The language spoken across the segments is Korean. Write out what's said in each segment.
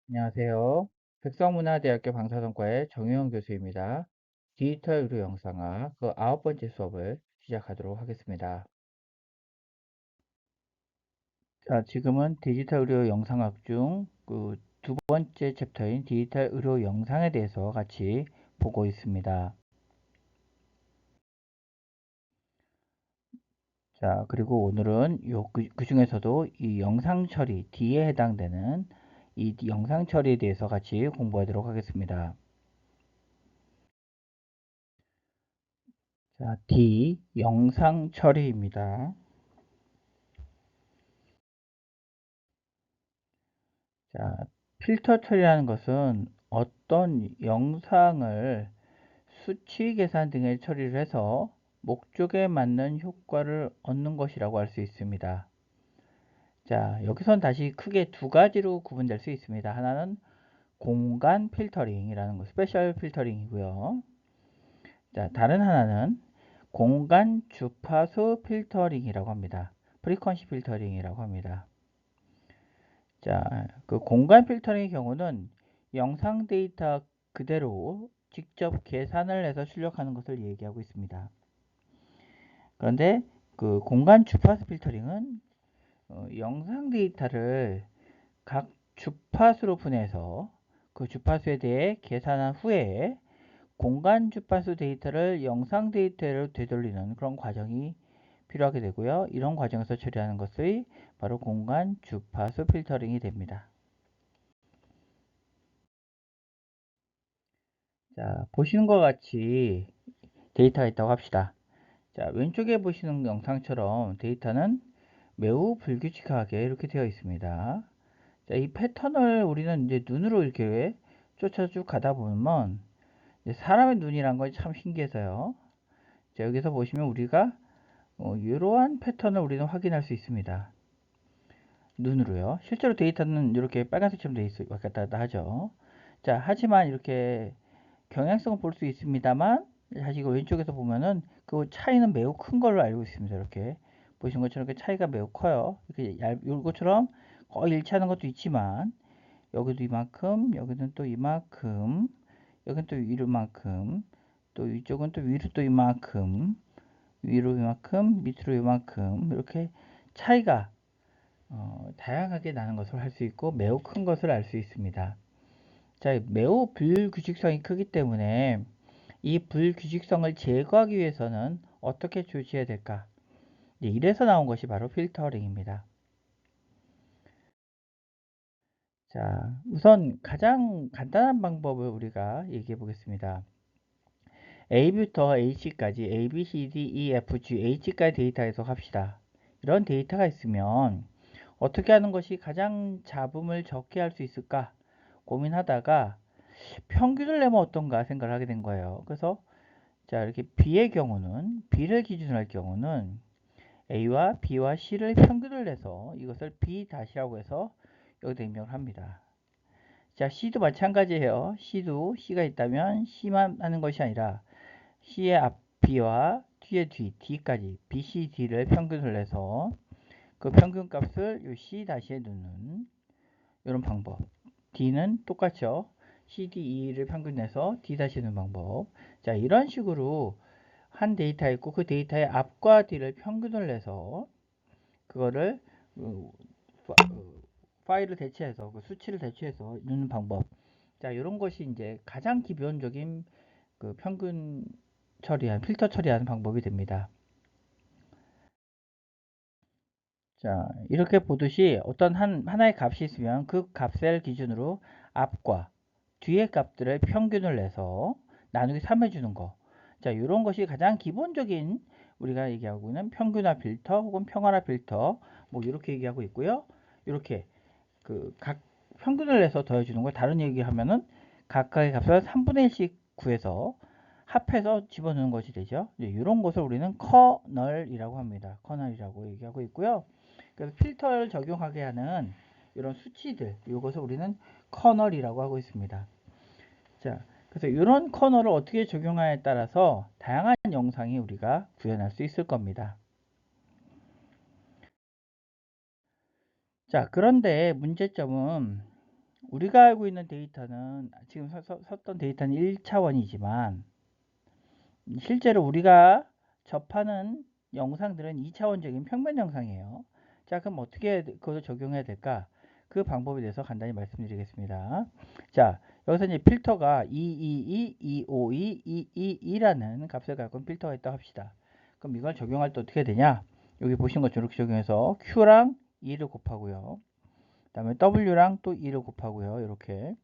안녕하세요. 백성문화대학교 방사선과의 정유영 교수입니다. 디지털 의료 영상학 그 9번째 수업을 시작하도록 하겠습니다. 자, 지금은 디지털 의료 영상학 중 그 두 번째 챕터인 디지털 의료 영상에 대해서 같이 보고 있습니다. 자, 그리고 오늘은 그 중에서도 이 영상 처리 D에 해당되는 이 영상 처리에 대해서 같이 공부하도록 하겠습니다. 자, D 영상 처리입니다. 자, 필터 처리라는 것은 어떤 영상을 수치 계산 등의 처리를 해서 목적에 맞는 효과를 얻는 것이라고 할 수 있습니다. 자, 여기선 다시 크게 두 가지로 구분될 수 있습니다. 하나는 공간 필터링이라는 거, 스페셜 필터링이고요. 자, 다른 하나는 공간 주파수 필터링이라고 합니다. 프리퀀시 필터링이라고 합니다. 자, 그 공간 필터링의 경우는 영상 데이터 그대로 직접 계산을 해서 출력하는 것을 얘기하고 있습니다. 그런데 그 공간 주파수 필터링은 영상 데이터를 각 주파수로 분해해서 그 주파수에 대해 계산한 후에 공간 주파수 데이터를 영상 데이터로 되돌리는 그런 과정이 필요하게 되고요. 이런 과정에서 처리하는 것이 바로 공간 주파수 필터링이 됩니다. 자, 보시는 것 같이 데이터가 있다고 합시다. 자, 왼쪽에 보시는 영상처럼 데이터는 매우 불규칙하게 이렇게 되어 있습니다. 자, 이 패턴을 우리는 이제 눈으로 이렇게 쫓아 쭉 가다 보면 사람의 눈이란 건 참 신기해서요. 자, 여기서 보시면 우리가 이러한 패턴을 우리는 확인할 수 있습니다. 눈으로요. 실제로 데이터는 이렇게 빨간색처럼 되어 있어 왔다 갔다 하죠. 자, 하지만 이렇게 경향성을 볼 수 있습니다만 사실 이거 왼쪽에서 보면은 그 차이는 매우 큰 걸로 알고 있습니다. 이렇게 보시는 것처럼 이렇게 차이가 매우 커요. 이렇게 이것처럼 거의 일치하는 것도 있지만 여기도 이만큼, 여기는 또 이만큼, 여기는 또 이만큼, 또 이쪽은 또 위로 또 이만큼, 위로 이만큼, 밑으로 이만큼 이렇게 차이가 다양하게 나는 것을 할 수 있고 매우 큰 것을 알 수 있습니다. 자, 매우 불규칙성이 크기 때문에 이 불규칙성을 제거하기 위해서는 어떻게 조치해야 될까? 이래서 나온 것이 바로 필터링입니다. 자, 우선 가장 간단한 방법을 우리가 얘기해 보겠습니다. A부터 H까지 A, B, C, D, E, F, G, H까지 데이터 해석합시다. 이런 데이터가 있으면 어떻게 하는 것이 가장 잡음을 적게 할 수 있을까 고민하다가 평균을 내면 어떤가 생각을 하게 된 거예요. 그래서 자, 이렇게 B의 경우는 B를 기준으로 할 경우는 A와 B와 C를 평균을 내서 이것을 B 다시라고 해서 여기다 입력을 합니다. 자, C도 마찬가지예요. C도 C가 있다면 C만 하는 것이 아니라 C의 앞 B와 뒤의 뒤 D까지 B, C, D를 평균을 내서 그 평균 값을 요 C 다시에 넣는 이런 방법. D는 똑같죠. C, D, E를 평균 내서 D 다시에 넣는 방법. 자, 이런 식으로 한 데이터 있고 그 데이터의 앞과 뒤를 평균을 내서 그거를 어, 파일을 대체해서 그 수치를 대체해서 넣는 방법. 자, 이런 것이 이제 가장 기본적인 그 평균 처리한 필터 처리하는 방법이 됩니다. 자, 이렇게 보듯이 어떤 하나의 값이 있으면 그 값을 기준으로 앞과 뒤의 값들을 평균을 내서 나누기 3 해주는 거. 자, 이런 것이 가장 기본적인 우리가 얘기하고 있는 평균화 필터 혹은 평화화 필터 뭐 이렇게 얘기하고 있고요. 이렇게 그 각 평균을 내서 더해주는 거 다른 얘기하면은 각각의 값을 3분의 1씩 구해서 합해서 집어넣는 것이 되죠. 이런 것을 우리는 커널이라고 합니다. 커널이라고 얘기하고 있고요. 그래서 필터를 적용하게 하는 이런 수치들, 이것을 우리는 커널이라고 하고 있습니다. 자, 그래서 이런 커널을 어떻게 적용하냐에 따라서 다양한 영상이 우리가 구현할 수 있을 겁니다. 자, 그런데 문제점은 우리가 알고 있는 데이터는 지금 썼던 데이터는 1차원이지만 실제로 우리가 접하는 영상들은 2차원적인 평면 영상이에요. 자, 그럼 어떻게 그것을 적용해야 될까? 그 방법에 대해서 간단히 말씀드리겠습니다. 자, 여기서 이제 필터가 222, 252, 222라는 값을 갖고 있는 필터가 있다고 합시다. 그럼 이걸 적용할 때 어떻게 되냐? 여기 보신 것처럼 이렇게 적용해서 Q랑 2를 곱하고요. 그 다음에 W랑 또 2를 곱하고요. 이렇게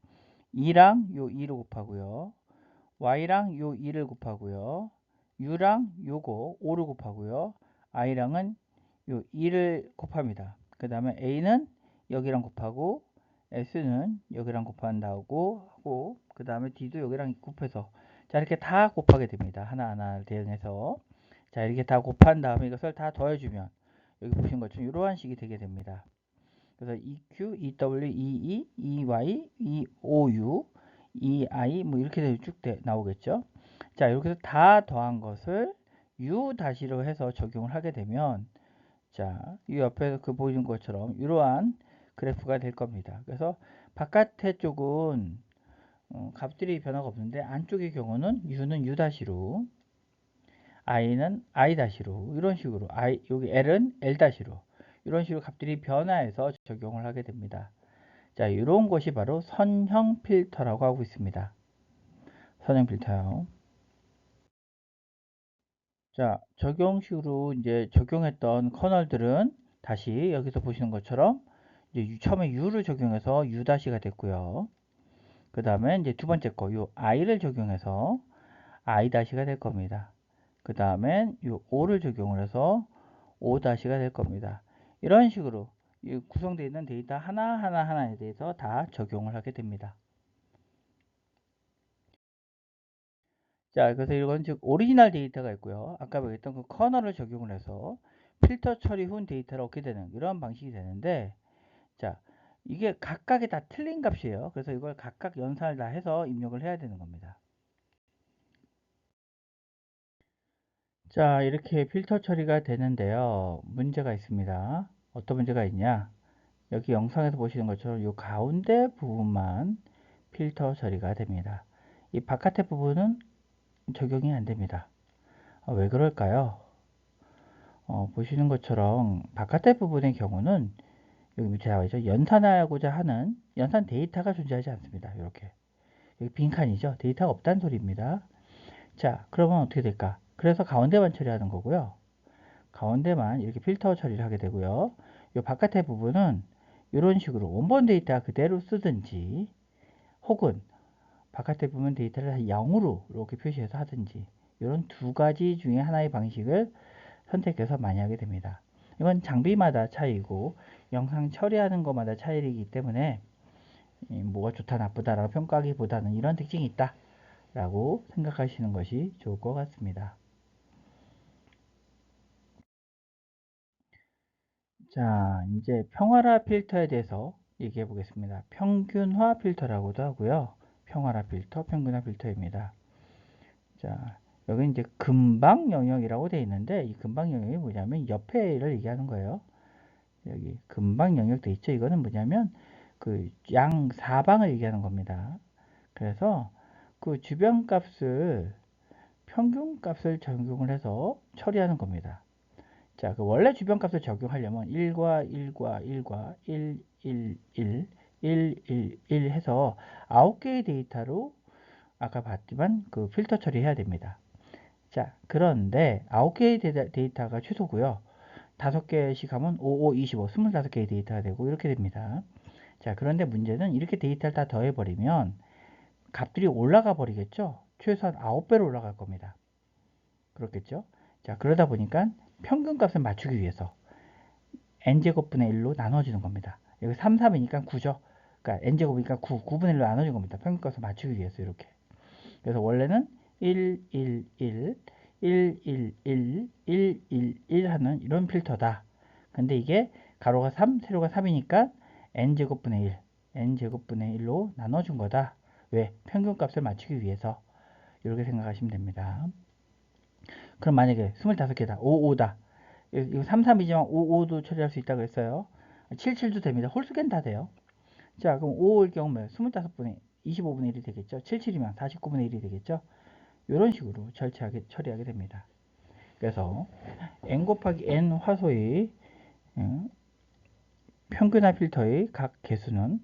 2랑 요 2를 곱하고요. y랑 요 2를 곱하고요. u랑 요거 5를 곱하고요. i랑은 요 2를 곱합니다. 그 다음에 a는 여기랑 곱하고 s는 여기랑 곱한다고 하고 그 다음에 d도 여기랑 곱해서 자 이렇게 다 곱하게 됩니다. 하나하나 대응해서 자 이렇게 다 곱한 다음에 이것을 다 더해주면 여기 보신 것처럼 이러한 식이 되게 됩니다. 그래서 EQ, EW, EE, EY, EOU, EI 뭐 이렇게 쭉 나오겠죠. 자, 이렇게 해서 다 더한 것을 U 다시로 해서 적용을 하게 되면 자, 이 옆에서 그 보이는 것처럼 이러한 그래프가 될 겁니다. 그래서 바깥의 쪽은 값들이 변화가 없는데 안쪽의 경우는 U는 U 다시로 i는 i 다시로 이런 식으로 여기 l은 l 다시로 이런 식으로 값들이 변화해서 적용을 하게 됩니다. 자, 이런 것이 바로 선형 필터라고 하고 있습니다. 선형 필터요. 자, 적용식으로 이제 적용했던 커널들은 다시 여기서 보시는 것처럼 이제 처음에 u를 적용해서 u 다시가 됐고요. 그 다음에 이제 두 번째 거, 요 i를 적용해서 i 다시가 될 겁니다. 그 다음엔 요 5를 적용을 해서 5 다시가 될 겁니다. 이런 식으로 구성되어 있는 데이터 하나에 대해서 다 적용을 하게 됩니다. 자, 그래서 이건 즉 오리지널 데이터가 있고요. 아까 말했던 그 커널을 적용을 해서 필터 처리 후 데이터를 얻게 되는 이런 방식이 되는데 자, 이게 각각이 다 틀린 값이에요. 그래서 이걸 각각 연산을 다 해서 입력을 해야 되는 겁니다. 자, 이렇게 필터 처리가 되는데요. 문제가 있습니다. 어떤 문제가 있냐? 여기 영상에서 보시는 것처럼 이 가운데 부분만 필터 처리가 됩니다. 이 바깥의 부분은 적용이 안 됩니다. 왜 그럴까요? 보시는 것처럼 바깥의 부분의 경우는 여기 밑에 나와 있죠. 연산하고자 하는 연산 데이터가 존재하지 않습니다. 이렇게 여기 빈칸이죠. 데이터가 없다는 소리입니다. 자, 그러면 어떻게 될까? 그래서 가운데만 처리하는 거고요. 가운데만 이렇게 필터 처리를 하게 되고요. 이 바깥의 부분은 이런 식으로 원본 데이터 그대로 쓰든지 혹은 바깥에 보면 데이터를 0으로 이렇게 표시해서 하든지 이런 두 가지 중에 하나의 방식을 선택해서 많이 하게 됩니다. 이건 장비마다 차이고 영상 처리하는 것마다 차이이기 때문에 뭐가 좋다 나쁘다라고 평가하기보다는 이런 특징이 있다 라고 생각하시는 것이 좋을 것 같습니다. 자, 이제 평활화 필터에 대해서 얘기해 보겠습니다. 평균화 필터라고도 하고요. 평활화 필터, 평균화 필터입니다. 자, 여기 이제 금방 영역이라고 되어 있는데 이 금방 영역이 뭐냐면 옆에를 얘기하는 거예요. 여기 금방 영역 돼 있죠. 이거는 뭐냐면 그 양 사방을 얘기하는 겁니다. 그래서 그 주변 값을 평균 값을 적용을 해서 처리하는 겁니다. 자, 그 원래 주변 값을 적용하려면 1과 1과 1과 1, 1, 1, 1, 1, 1 해서 9개의 데이터로 아까 봤지만 그 필터 처리해야 됩니다. 자, 그런데 9개의 데이터가 최소고요. 5개씩 하면 5, 5, 25, 25개의 데이터가 되고 이렇게 됩니다. 자, 그런데 문제는 이렇게 데이터를 다 더해버리면 값들이 올라가 버리겠죠? 최소한 9배로 올라갈 겁니다. 그렇겠죠? 자, 그러다 보니까 평균값을 맞추기 위해서 n제곱분의 1로 나눠지는 겁니다. 여기 3, 3이니까 9죠? 그러니까 n제곱이니까 9, 9분의 1로 나눠진 겁니다. 평균값을 맞추기 위해서 이렇게. 그래서 원래는 1, 1, 1, 1, 1, 1, 1, 1, 1 하는 이런 필터다. 근데 이게 가로가 3, 세로가 3이니까 n제곱분의 1, n제곱분의 1로 나눠준 거다. 왜? 평균값을 맞추기 위해서. 이렇게 생각하시면 됩니다. 그럼 만약에 25개다. 5, 5다. 이거 3, 3이지만 5, 5도 처리할 수 있다고 했어요. 7, 7도 됩니다. 홀수겐 다 돼요. 자, 그럼 5일 경우면 25분의 25분의 1이 되겠죠. 77이면 49분의 1이 되겠죠. 이런 식으로 처리하게 됩니다. 그래서 n 곱하기 n 화소의 평균화 필터의 각 개수는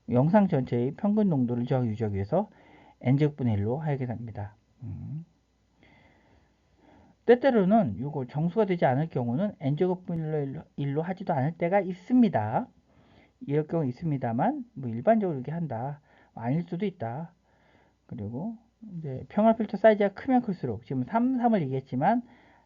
영상 전체의 평균 농도를 유지하기 위해서 n제곱분의 1로 하게 됩니다. 때때로는 이거 정수가 되지 않을 경우는 n제곱분의 1로 하지도 않을 때가 있습니다. 이럴 경우 있습니다만 뭐 일반적으로 이렇게 한다. 아닐 수도 있다. 그리고 이제 평화 필터 사이즈가 크면 클수록 지금 3, 3을 얘기했지만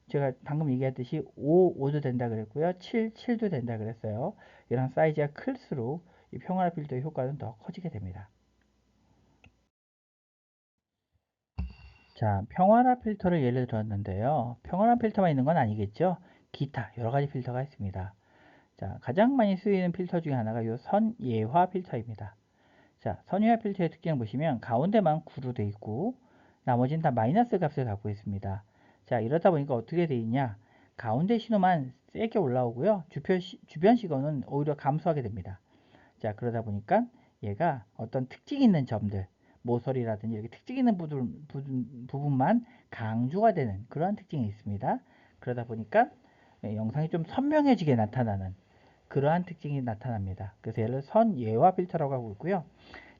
제가 방금 얘기했듯이 5, 5도 된다 그랬고요. 7, 7도 된다 그랬어요. 이런 사이즈가 클수록 이 평화 필터의 효과는 더 커지게 됩니다. 자, 평활화 필터를 예를 들었는데요. 평활화 필터만 있는 건 아니겠죠. 기타 여러 가지 필터가 있습니다. 자, 가장 많이 쓰이는 필터 중에 하나가 이 선예화 필터입니다. 자, 선예화 필터의 특징을 보시면 가운데만 9로 되어 있고 나머지는 다 마이너스 값을 갖고 있습니다. 자, 이러다 보니까 어떻게 되어 있냐? 가운데 신호만 세게 올라오고요. 주변 시건은 오히려 감소하게 됩니다. 자, 그러다 보니까 얘가 어떤 특징 있는 점들, 모서리라든지 이렇게 특징 있는 부분만 강조가 되는 그런 특징이 있습니다. 그러다 보니까 영상이 좀 선명해지게 나타나는 그러한 특징이 나타납니다. 그래서 얘를 선예화 필터라고 하고 있고요.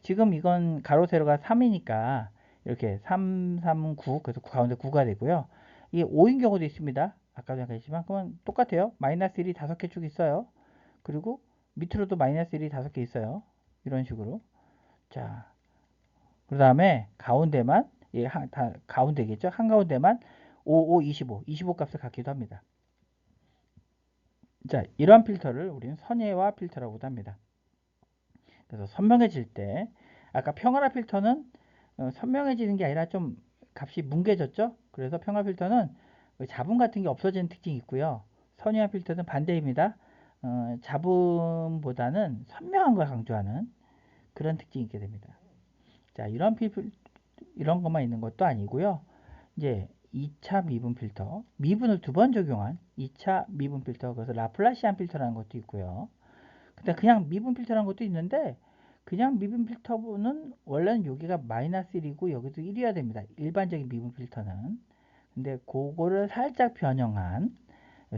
지금 이건 가로 세로가 3이니까 이렇게 3, 3, 9 그래서 가운데 9가 되고요. 이게 5인 경우도 있습니다. 아까도 얘기했지만 그러면 똑같아요. 마이너스 1이 5개 쭉 있어요. 그리고 밑으로도 마이너스 1이 5개 있어요. 이런 식으로. 자, 그 다음에 가운데만, 예, 다 가운데겠죠? 한가운데만 5, 5, 25, 25 값을 갖기도 합니다. 자, 이러한 필터를 우리는 선예화 필터라고도 합니다. 그래서 선명해질 때, 아까 평활화 필터는 선명해지는 게 아니라 좀 값이 뭉개졌죠? 그래서 평활 필터는 잡음 같은 게 없어지는 특징이 있고요. 선예화 필터는 반대입니다. 잡음보다는 선명한 걸 강조하는 그런 특징이 있게 됩니다. 자, 이런 것만 있는 것도 아니고요. 이제 2차 미분 필터, 미분을 2번 적용한 2차 미분 필터, 그래서 라플라시안 필터라는 것도 있고요. 근데 그냥 미분 필터라는 것도 있는데 그냥 미분 필터는 원래는 여기가 마이너스 1이고 여기도 1이어야 됩니다. 일반적인 미분 필터는. 근데 그거를 살짝 변형한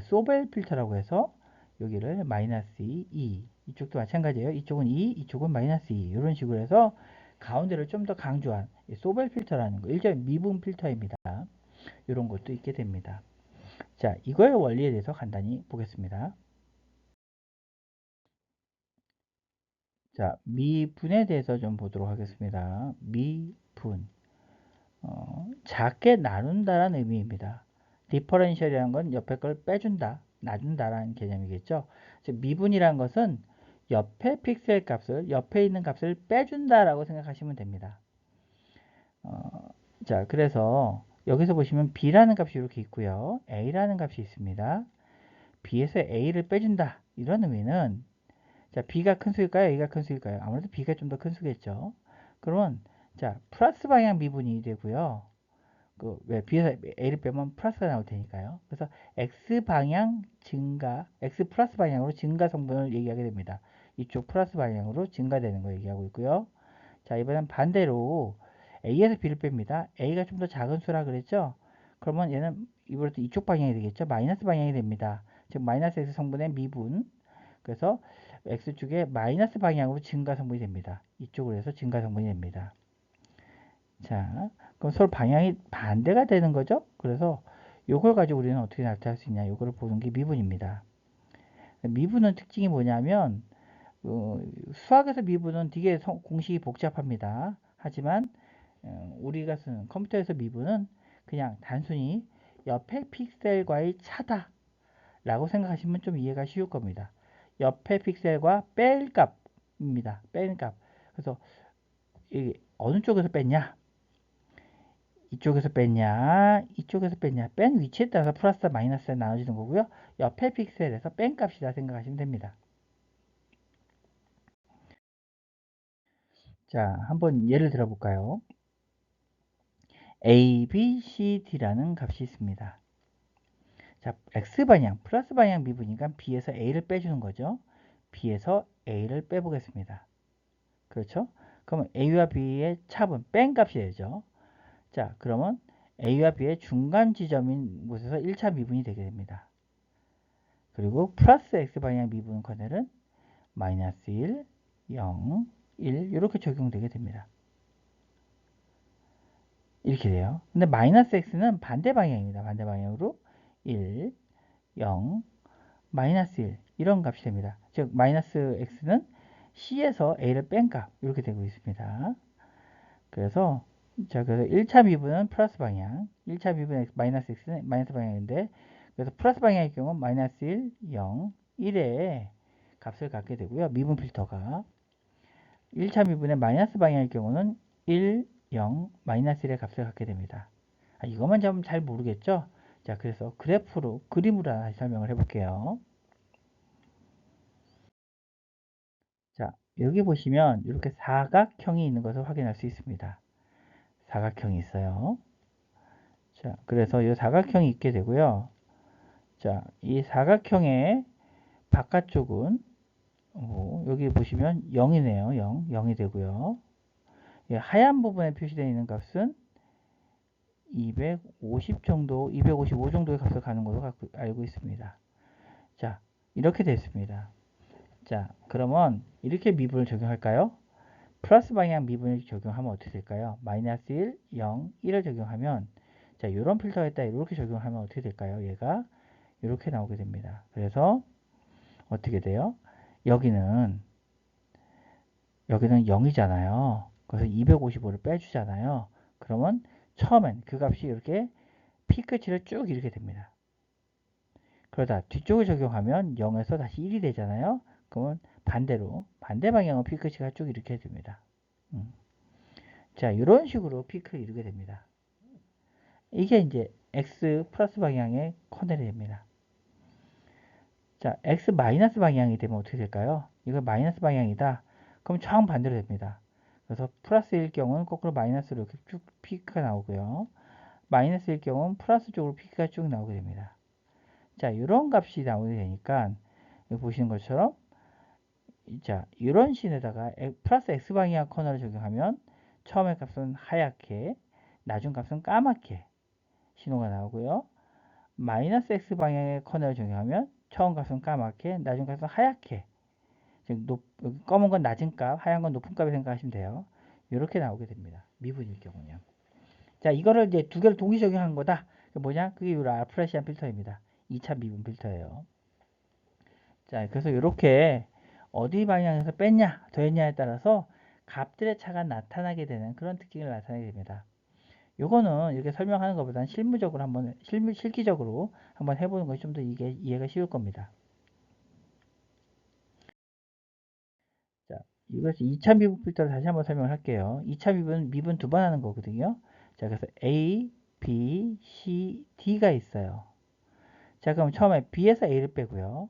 소벨 필터라고 해서 여기를 마이너스 2, 이쪽도 마찬가지예요. 이쪽은 2, 이쪽은 마이너스 2 이런 식으로 해서 가운데를 좀 더 강조한 소벨 필터라는 거, 일종의 미분 필터입니다. 이런 것도 있게 됩니다. 자, 이거의 원리에 대해서 간단히 보겠습니다. 자, 미분에 대해서 좀 보도록 하겠습니다. 미분. 작게 나눈다라는 의미입니다. 디퍼런셜이라는 건 옆에 걸 빼준다, 나눈다라는 개념이겠죠. 즉, 미분이라는 것은 옆에 픽셀 값을, 옆에 있는 값을 빼준다라고 생각하시면 됩니다. 자, 그래서 여기서 보시면 b라는 값이 이렇게 있고요. a라는 값이 있습니다. b에서 a를 빼준다. 이런 의미는 자, b가 큰 수일까요? a가 큰 수일까요? 아무래도 b가 좀 더 큰 수겠죠. 그러면 자, 플러스 방향 미분이 되고요. 왜 b에서 a를 빼면 플러스가 나올 테니까요. 그래서 x 방향 증가, x 플러스 방향으로 증가 성분을 얘기하게 됩니다. 이쪽 플러스 방향으로 증가되는 거 얘기하고 있고요. 자, 이번엔 반대로 a에서 b를 뺍니다. a가 좀 더 작은 수라 그랬죠? 그러면 얘는 이번에도 이쪽 방향이 되겠죠? 마이너스 방향이 됩니다. 즉 마이너스 x 성분의 미분. 그래서 x축에 마이너스 방향으로 증가 성분이 됩니다. 이쪽으로 해서 증가 성분이 됩니다. 자, 그럼 서로 방향이 반대가 되는 거죠? 그래서 이걸 가지고 우리는 어떻게 나타낼 수 있냐? 이거를 보는 게 미분입니다. 미분은 특징이 뭐냐면 수학에서 미분은 되게 공식이 복잡합니다. 하지만 우리가 쓰는 컴퓨터에서 미분은 그냥 단순히 옆에 픽셀과의 차다 라고 생각하시면 좀 이해가 쉬울 겁니다. 옆에 픽셀과 뺄 값입니다. 뺀 값. 그래서 이게 어느 쪽에서 뺐냐? 이쪽에서 뺐냐? 이쪽에서 뺐냐? 뺀 위치에 따라서 플러스 마이너스에 나눠지는 거고요. 옆에 픽셀에서 뺀 값이다 생각하시면 됩니다. 자, 한번 예를 들어볼까요? A, B, C, D라는 값이 있습니다. 자, X방향, 플러스 방향 미분이니까 B에서 A를 빼주는 거죠. B에서 A를 빼보겠습니다. 그렇죠? 그러면 A와 B의 차분, 뺀 값이 되죠. 자, 그러면 A와 B의 중간 지점인 곳에서 1차 미분이 되게 됩니다. 그리고 플러스 X방향 미분 커넬은 마이너스 1, 0, 1 이렇게 적용되게 됩니다. 이렇게 돼요. 근데 마이너스 X는 반대 방향입니다. 반대 방향으로 1, 0, 마이너스 1 이런 값이 됩니다. 즉 마이너스 X는 C에서 A를 뺀 값 이렇게 되고 있습니다. 그래서 자, 그래서 1차 미분은 플러스 방향, 1차 미분 마이너스 x는 마이너스 방향인데, 그래서 플러스 방향의 경우 마이너스 1, 0, 1의 값을 갖게 되고요. 미분 필터가 1차 미분의 마이너스 방향의 경우는 1, 0, 마이너스 1의 값을 갖게 됩니다. 이것만 좀 잘 모르겠죠? 자, 그래서 그래프로 그림으로 다시 설명을 해볼게요. 자, 여기 보시면 이렇게 사각형이 있는 것을 확인할 수 있습니다. 사각형이 있어요. 자, 그래서 이 사각형이 있게 되고요. 자, 이 사각형의 바깥쪽은 여기 보시면 0이네요. 0, 0이 되고요. 예, 하얀 부분에 표시되어 있는 값은 250 정도, 255 정도의 값을 가는 것으로 알고 있습니다. 자, 이렇게 됐습니다. 자, 그러면 이렇게 미분을 적용할까요? 플러스 방향 미분을 적용하면 어떻게 될까요? 마이너스 1, 0, 1을 적용하면 자, 이런 필터가 있다. 이렇게 적용하면 어떻게 될까요? 얘가 이렇게 나오게 됩니다. 그래서 어떻게 돼요? 여기는 0이잖아요. 그래서 255를 빼주잖아요. 그러면 처음엔 그 값이 이렇게 P끝을 쭉 이렇게 됩니다. 그러다 뒤쪽을 적용하면 0에서 다시 1이 되잖아요. 그러면 반대로 반대 방향은 P끝이 쭉 이렇게 됩니다. 자, 이런 식으로 P끝을 이루게 됩니다. 이게 이제 X 플러스 방향의 커넬이 됩니다. 자, X 마이너스 방향이 되면 어떻게 될까요? 이거 마이너스 방향이다. 그럼 정반대로 됩니다. 그래서 플러스일 경우는 거꾸로 마이너스로 이렇게 쭉 피크가 나오고요. 마이너스일 경우는 플러스 쪽으로 피크가 쭉 나오게 됩니다. 자, 이런 값이 나오게 되니까 여기 보시는 것처럼 자, 이런 씬에다가 플러스 x 방향 커널을 적용하면 처음의 값은 하얗게, 나중 값은 까맣게 신호가 나오고요. 마이너스 x 방향의 커널을 적용하면 처음 값은 까맣게, 나중 값은 하얗게, 즉 검은 건 낮은 값, 하얀 건 높은 값을 생각하시면 돼요. 이렇게 나오게 됩니다. 미분일 경우는요. 자, 이거를 이제 두 개를 동시 적용한 거다. 그게 뭐냐? 그게 이 라프라시안 필터입니다. 2차 미분 필터예요. 자, 그래서 이렇게 어디 방향에서 뺐냐, 더했냐에 따라서 값들의 차가 나타나게 되는 그런 특징을 나타내게 됩니다. 요거는 이렇게 설명하는 것보다는 실무적으로 한번, 실기적으로 한번 해보는 것이 좀 더 이해가 쉬울 겁니다. 자, 이것이 2차 미분 필터를 다시 한번 설명을 할게요. 2차 미분 두 번 하는 거거든요. 자, 그래서 A, B, C, D가 있어요. 자, 그럼 처음에 B에서 A를 빼고요.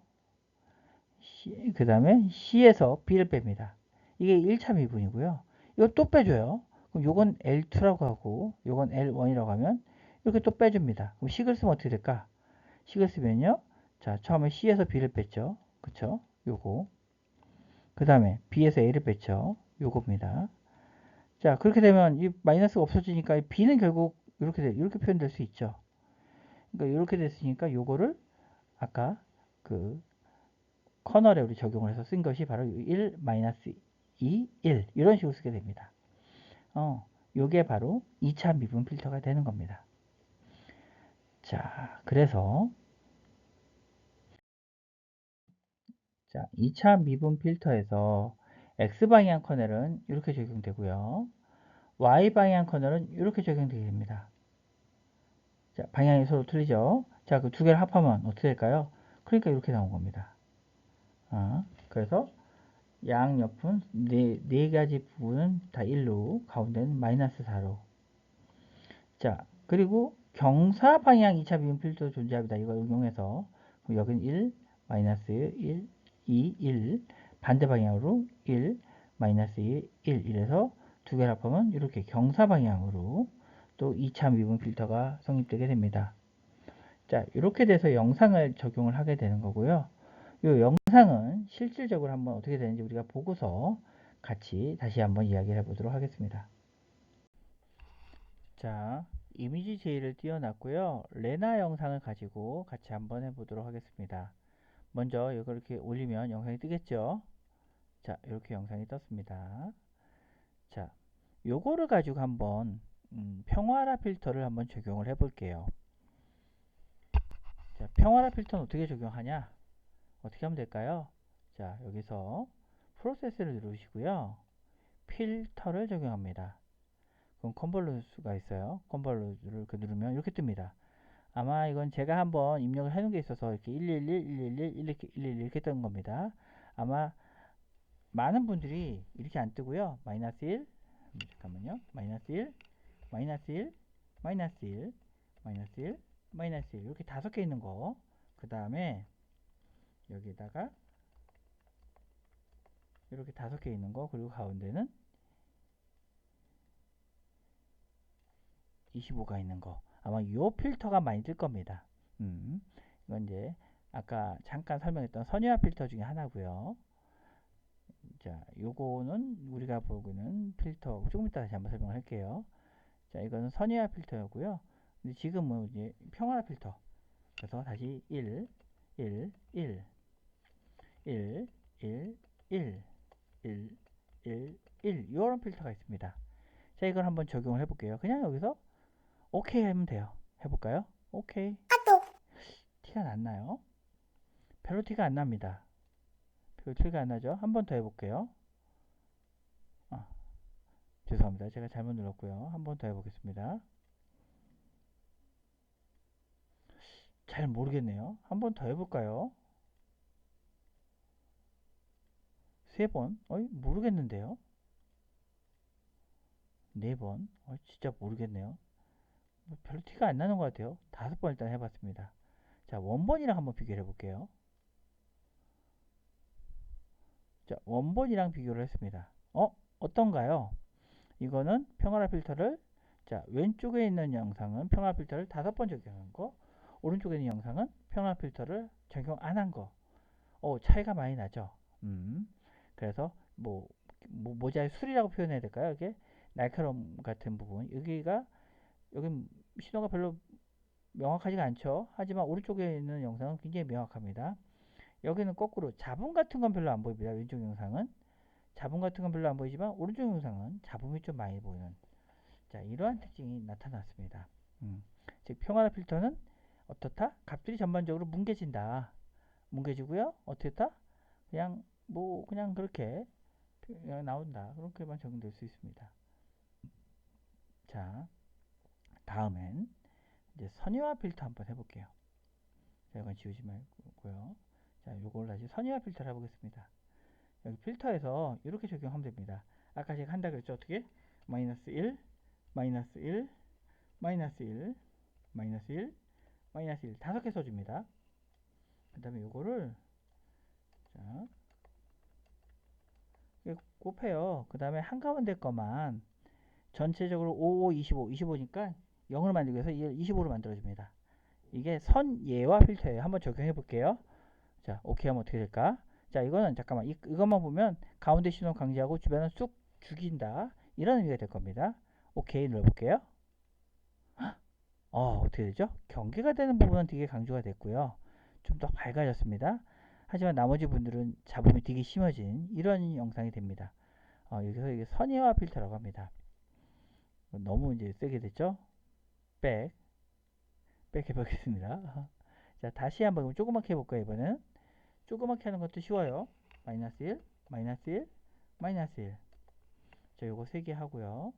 그 다음에 C에서 B를 뺍니다. 이게 1차 미분이고요. 이거 또 빼줘요. 그럼 요건 L2라고 하고 요건 L1이라고 하면 이렇게 또 빼줍니다. 그럼 식을 쓰면 어떻게 될까? 식을 쓰면요. 자, 처음에 C에서 B를 뺐죠. 그쵸? 요거. 그 다음에 B에서 A를 뺐죠. 요겁니다. 자, 그렇게 되면 이 마이너스가 없어지니까 이 B는 결국 이렇게 표현될 수 있죠. 그러니까 이렇게 됐으니까 요거를 아까 그 커널에 우리 적용을 해서 쓴 것이 바로 1, 마이너스 2, 1 이런 식으로 쓰게 됩니다. 요게 바로 2차 미분 필터가 되는 겁니다. 자, 그래서 자, 2차 미분 필터에서 X방향 커널은 이렇게 적용되고요. Y방향 커널은 이렇게 적용되게 됩니다. 자, 방향이 서로 틀리죠? 자, 그 두 개를 합하면 어떻게 될까요? 그러니까 이렇게 나온 겁니다. 그래서 양옆은 네 가지 부분은 다 1로, 가운데는 마이너스 4로. 자, 그리고 경사 방향 2차 미분 필터 존재합니다. 이걸 응용해서 여기는 1, 마이너스 1, 2, 1 반대 방향으로 1, 마이너스 1, 1 이래서 두 개를 합하면 이렇게 경사 방향으로 또 2차 미분 필터가 성립되게 됩니다. 자, 이렇게 돼서 영상을 적용을 하게 되는 거고요. 이 영상은 실질적으로 한번 어떻게 되는지 우리가 보고서 같이 다시 한번 이야기를 해보도록 하겠습니다. 자, 이미지 제의를 띄워놨고요. 레나 영상을 가지고 같이 한번 해보도록 하겠습니다. 먼저 이걸 이렇게 올리면 영상이 뜨겠죠? 자, 이렇게 영상이 떴습니다. 자, 요거를 가지고 한번 평화라 필터를 한번 적용을 해볼게요. 자, 평화라 필터는 어떻게 적용하냐? 어떻게 하면 될까요? 자, 여기서 프로세스를 누르시고요. 필터를 적용합니다. 그럼 컨볼루트가 있어요. 컨볼루트를 누르면 이렇게 뜹니다. 아마 이건 제가 한번 입력을 해놓은 게 있어서 이렇게 111, 111, 이렇게 111 이렇게 뜬 겁니다. 아마 많은 분들이 이렇게 안 뜨고요. 마이너스 1, 잠깐만요. 마이너스 1, 마이너스 1, 마이너스 1, 마이너스 1, 마이너스 1 이렇게 5개 있는 거. 그 다음에 여기다가 이렇게 5개 있는 거, 그리고 가운데는 25가 있는 거. 아마 이 필터가 많이 뜰 겁니다. 이건 이제 아까 잠깐 설명했던 선유화 필터 중에 하나고요. 자, 요거는 우리가 보고는 필터 조금 이따 다시 한번 설명을 할게요. 자, 이거는 선유화 필터였고요. 근데 지금은 이제 평화화 필터. 그래서 다시 1, 1, 1, 1, 1, 1, 1, 1, 1 이런 필터가 있습니다. 자, 이걸 한번 적용을 해볼게요. 그냥 여기서 오케이 하면 돼요. 해볼까요? 오케이. 티가 났나요? 별로 티가 안 납니다. 별로 티가 안 나죠? 한 번 더 해볼게요. 아, 죄송합니다. 제가 잘못 눌렀고요. 한 번 더 해보겠습니다. 잘 모르겠네요. 한 번 더 해볼까요? 3번? 어이, 모르겠는데요. 4번? 진짜 모르겠네요. 별로 티가 안 나는 것 같아요. 5번 일단 해봤습니다. 자, 원본이랑 한번 비교를 해볼게요. 자, 원본이랑 비교를 했습니다. 어떤가요? 이거는 평화라 필터를, 자, 왼쪽에 있는 영상은 평화라 필터를 5번 적용한 거, 오른쪽에 있는 영상은 평화라 필터를 적용 안 한 거. 차이가 많이 나죠. 그래서 모자의 술이라고 표현해야 될까요? 이게 날카로움 같은 부분. 여기 신호가 별로 명확하지가 않죠. 하지만 오른쪽에 있는 영상은 굉장히 명확합니다. 여기는 거꾸로 잡음 같은 건 별로 안 보입니다. 왼쪽 영상은 잡음 같은 건 별로 안 보이지만 오른쪽 영상은 잡음이 좀 많이 보이는, 자, 이러한 특징이 나타났습니다. 즉 평화라 필터는 어떻다? 값들이 전반적으로 뭉개진다. 뭉개지고요. 어떻다? 그냥 그렇게 나온다. 그렇게만 적용될 수 있습니다. 자, 다음엔 이제 선의화 필터 한번 해볼게요. 자, 이건 지우지 말고요. 자, 요걸 다시 선의화 필터를 해보겠습니다. 여기 필터에서 이렇게 적용하면 됩니다. 아까 제가 한다 그랬죠. 어떻게? 마이너스 1, 마이너스 1, 마이너스 1, 마이너스 1, 마이너스 1 5개 써줍니다. 그 다음에 요거를 자, 곱해요. 그 다음에 한가운데 거만 전체적으로 5, 5, 25, 25니까 0을 만들기 위해서 25로 만들어줍니다. 이게 선예화 필터예요. 한번 적용해 볼게요. 자, 오케이 하면 어떻게 될까? 자, 이거는 잠깐만 이것만 보면 가운데 신호 강제하고 주변은 쑥 죽인다, 이런 의미가 될 겁니다. 오케이 눌러볼게요. 어떻게 되죠? 경계가 되는 부분은 되게 강조가 됐고요. 좀 더 밝아졌습니다. 하지만 나머지 분들은 잡음이 되게 심해진 이런 영상이 됩니다. 여기서 이게 선의화 필터라고 합니다. 너무 이제 세게 됐죠? 백 해보겠습니다. 자, 다시 한번 조그맣게 해볼까요? 이번엔 조그맣게 하는 것도 쉬워요. 마이너스 1, 마이너스 1, 마이너스 1. 자, 요거 3개 하고요.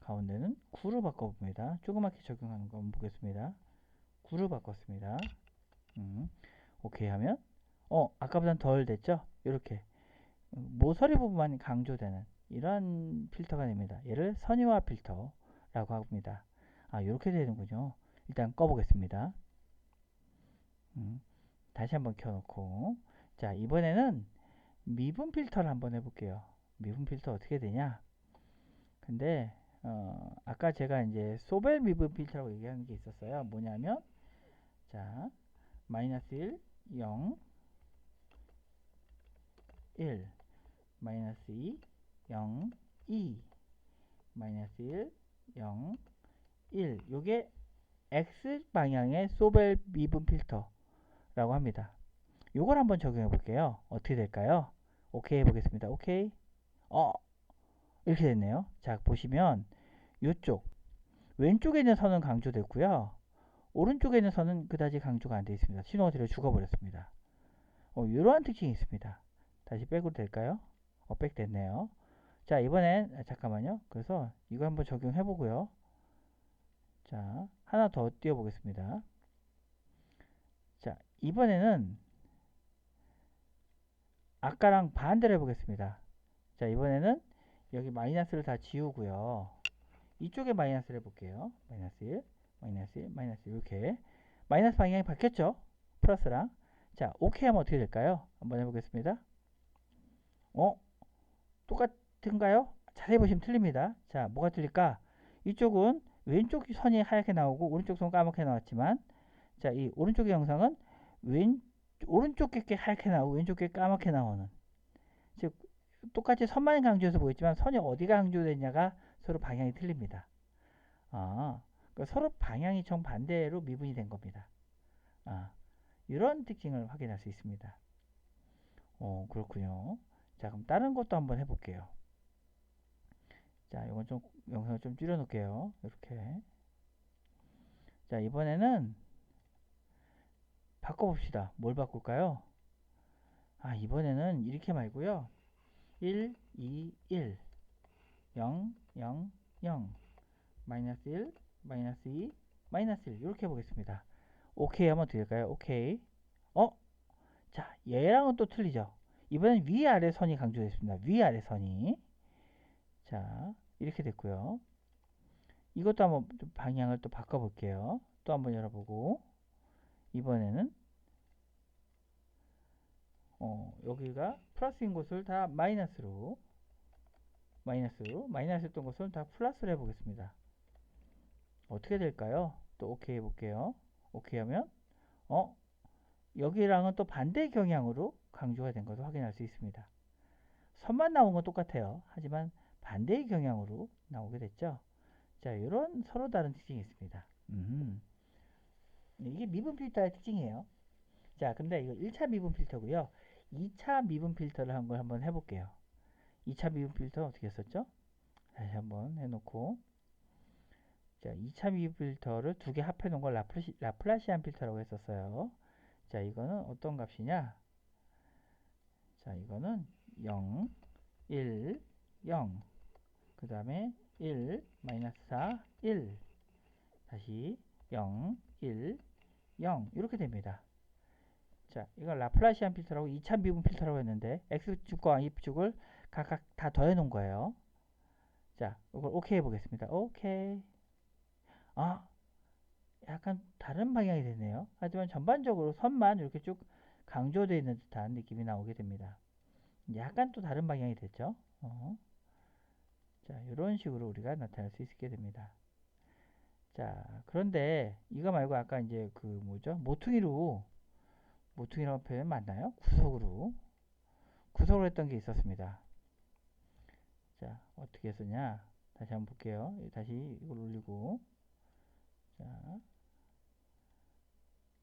가운데는 9로 바꿔봅니다. 조그맣게 적용하는 거 한번 보겠습니다. 9로 바꿨습니다. 오케이 하면 아까보단 덜 됐죠? 이렇게 모서리 부분만 강조되는 이런 필터가 됩니다. 얘를 선의화 필터라고 합니다. 이렇게 되는군요. 일단 꺼보겠습니다. 다시 한번 켜놓고, 자, 이번에는 미분 필터를 한번 해볼게요. 미분 필터 어떻게 되냐? 근데 아까 제가 이제 소벨 미분 필터라고 얘기하는 게 있었어요. 뭐냐면, 자, 마이너스 1, 0, 1 마이너스 2 0 2 마이너스 1 0 1 요게 X 방향의 소벨 미분 필터라고 합니다. 요걸 한번 적용해 볼게요. 어떻게 될까요? 오케이 해보겠습니다. 오케이. 이렇게 됐네요. 자, 보시면 요쪽 왼쪽에 있는 선은 강조됐고요. 오른쪽에 있는 선은 그다지 강조가 안 되어 있습니다. 신호가 들어 죽어버렸습니다. 이러한 특징이 있습니다. 다시 백으로 될까요? 백 됐네요. 자, 이번엔 잠깐만요. 그래서 이거 한번 적용해 보고요. 자, 하나 더 띄워 보겠습니다. 자, 이번에는 아까랑 반대로 해보겠습니다. 자, 이번에는 여기 마이너스를 다 지우고요. 이쪽에 마이너스를 해볼게요. 마이너스 1, 마이너스 1, 마이너스 1 이렇게 마이너스 방향이 바뀌었죠? 플러스랑. 자, 오케이 하면 어떻게 될까요? 한번 해보겠습니다. 똑같은가요? 자세히 보시면 틀립니다. 자, 뭐가 틀릴까? 이쪽은 왼쪽 선이 하얗게 나오고 오른쪽 선 까맣게 나왔지만, 자, 이 오른쪽의 영상은 오른쪽 게 하얗게 나오고 왼쪽 게 까맣게 나오는, 즉 똑같이 선만 강조해서 보였지만 선이 어디가 강조되냐가 서로 방향이 틀립니다. 그러니까 서로 방향이 정반대로 미분이 된 겁니다. 이런 특징을 확인할 수 있습니다. 그렇군요. 자, 그럼 다른 것도 한번 해볼게요. 자, 이건 좀 영상을 좀 줄여 놓을게요. 이렇게. 자, 이번에는 바꿔봅시다. 뭘 바꿀까요? 이번에는 이렇게 말고요. 1, 2, 1, 0, 0, 0, 마이너스 1, 마이너스 2, 마이너스 1 이렇게 해보겠습니다. 오케이 하면 어떻게 될까요? 오케이. 자, 얘랑은 또 틀리죠. 이번엔 위아래 선이 강조됐습니다. 위아래 선이. 자, 이렇게 됐고요. 이것도 한번 방향을 또 바꿔볼게요. 또 한번 열어보고 이번에는 여기가 플러스인 곳을 다 마이너스로 마이너스였던 것을 다 플러스로 해보겠습니다. 어떻게 될까요? 또 오케이 해볼게요. 오케이 하면 여기랑은 또 반대 경향으로 강조가 된 것을 확인할 수 있습니다. 선만 나온 건 똑같아요. 하지만 반대의 경향으로 나오게 됐죠. 자, 이런 서로 다른 특징이 있습니다. 이게 미분 필터의 특징이에요. 자, 근데 이거 1차 미분 필터고요. 2차 미분 필터를 한번 해볼게요. 2차 미분 필터 어떻게 했었죠? 다시 한번 해놓고, 자, 2차 미분 필터를 두 개 합해 놓은 걸 라플라시안 필터라고 했었어요. 자, 이거는 어떤 값이냐? 자, 이거는 0, 1, 0, 그 다음에 1, 마이너스 4, 1, 다시 0, 1, 0 이렇게 됩니다. 자, 이걸 라플라시안 필터라고 2차 미분 필터라고 했는데 X축과 Y축을 각각 다 더해 놓은 거예요. 자, 이걸 오케이 해보겠습니다. 오케이. 약간 다른 방향이 되네요. 하지만 전반적으로 선만 이렇게 쭉 강조되어 있는 듯한 느낌이 나오게 됩니다. 약간 또 다른 방향이 됐죠. 자, 이런 식으로 우리가 나타낼 수 있게 됩니다. 자, 그런데 이거 말고 아까 이제 그 뭐죠? 모퉁이라는 표현 맞나요? 구석으로 했던 게 있었습니다. 자, 어떻게 했었냐? 다시 한번 볼게요. 다시 이걸 올리고, 자,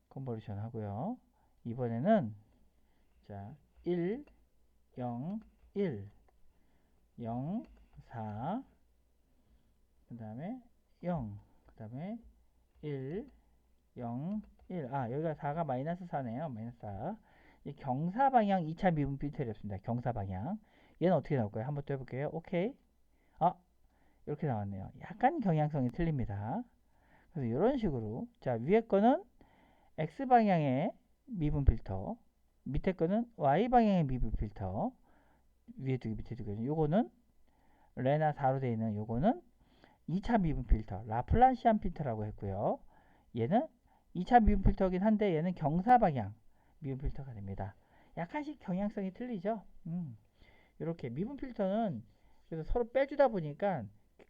컨버리션 하고요. 이번에는, 자, 1, 0, 1, 0, 4, 그 다음에 0, 그 다음에 1, 0, 1. 여기가 4가 마이너스 4네요. 마이너스 4. 이 경사 방향 2차 미분 필터였습니다. 경사 방향. 얘는 어떻게 나올까요? 한번 또 해볼게요. 오케이. 이렇게 나왔네요. 약간 경향성이 틀립니다. 그래서 이런 식으로, 자, 위에 거는 X 방향의 미분 필터, 밑에 거는 Y 방향의 미분 필터, 위에 두 개, 밑에 두 개. 요거는 레나 4로 되어 있는 요거는 2차 미분 필터, 라플란시안 필터라고 했고요. 얘는 2차 미분 필터긴 한데 얘는 경사 방향 미분 필터가 됩니다. 약간씩 경향성이 틀리죠. 이렇게 미분 필터는 그래서 서로 빼주다 보니까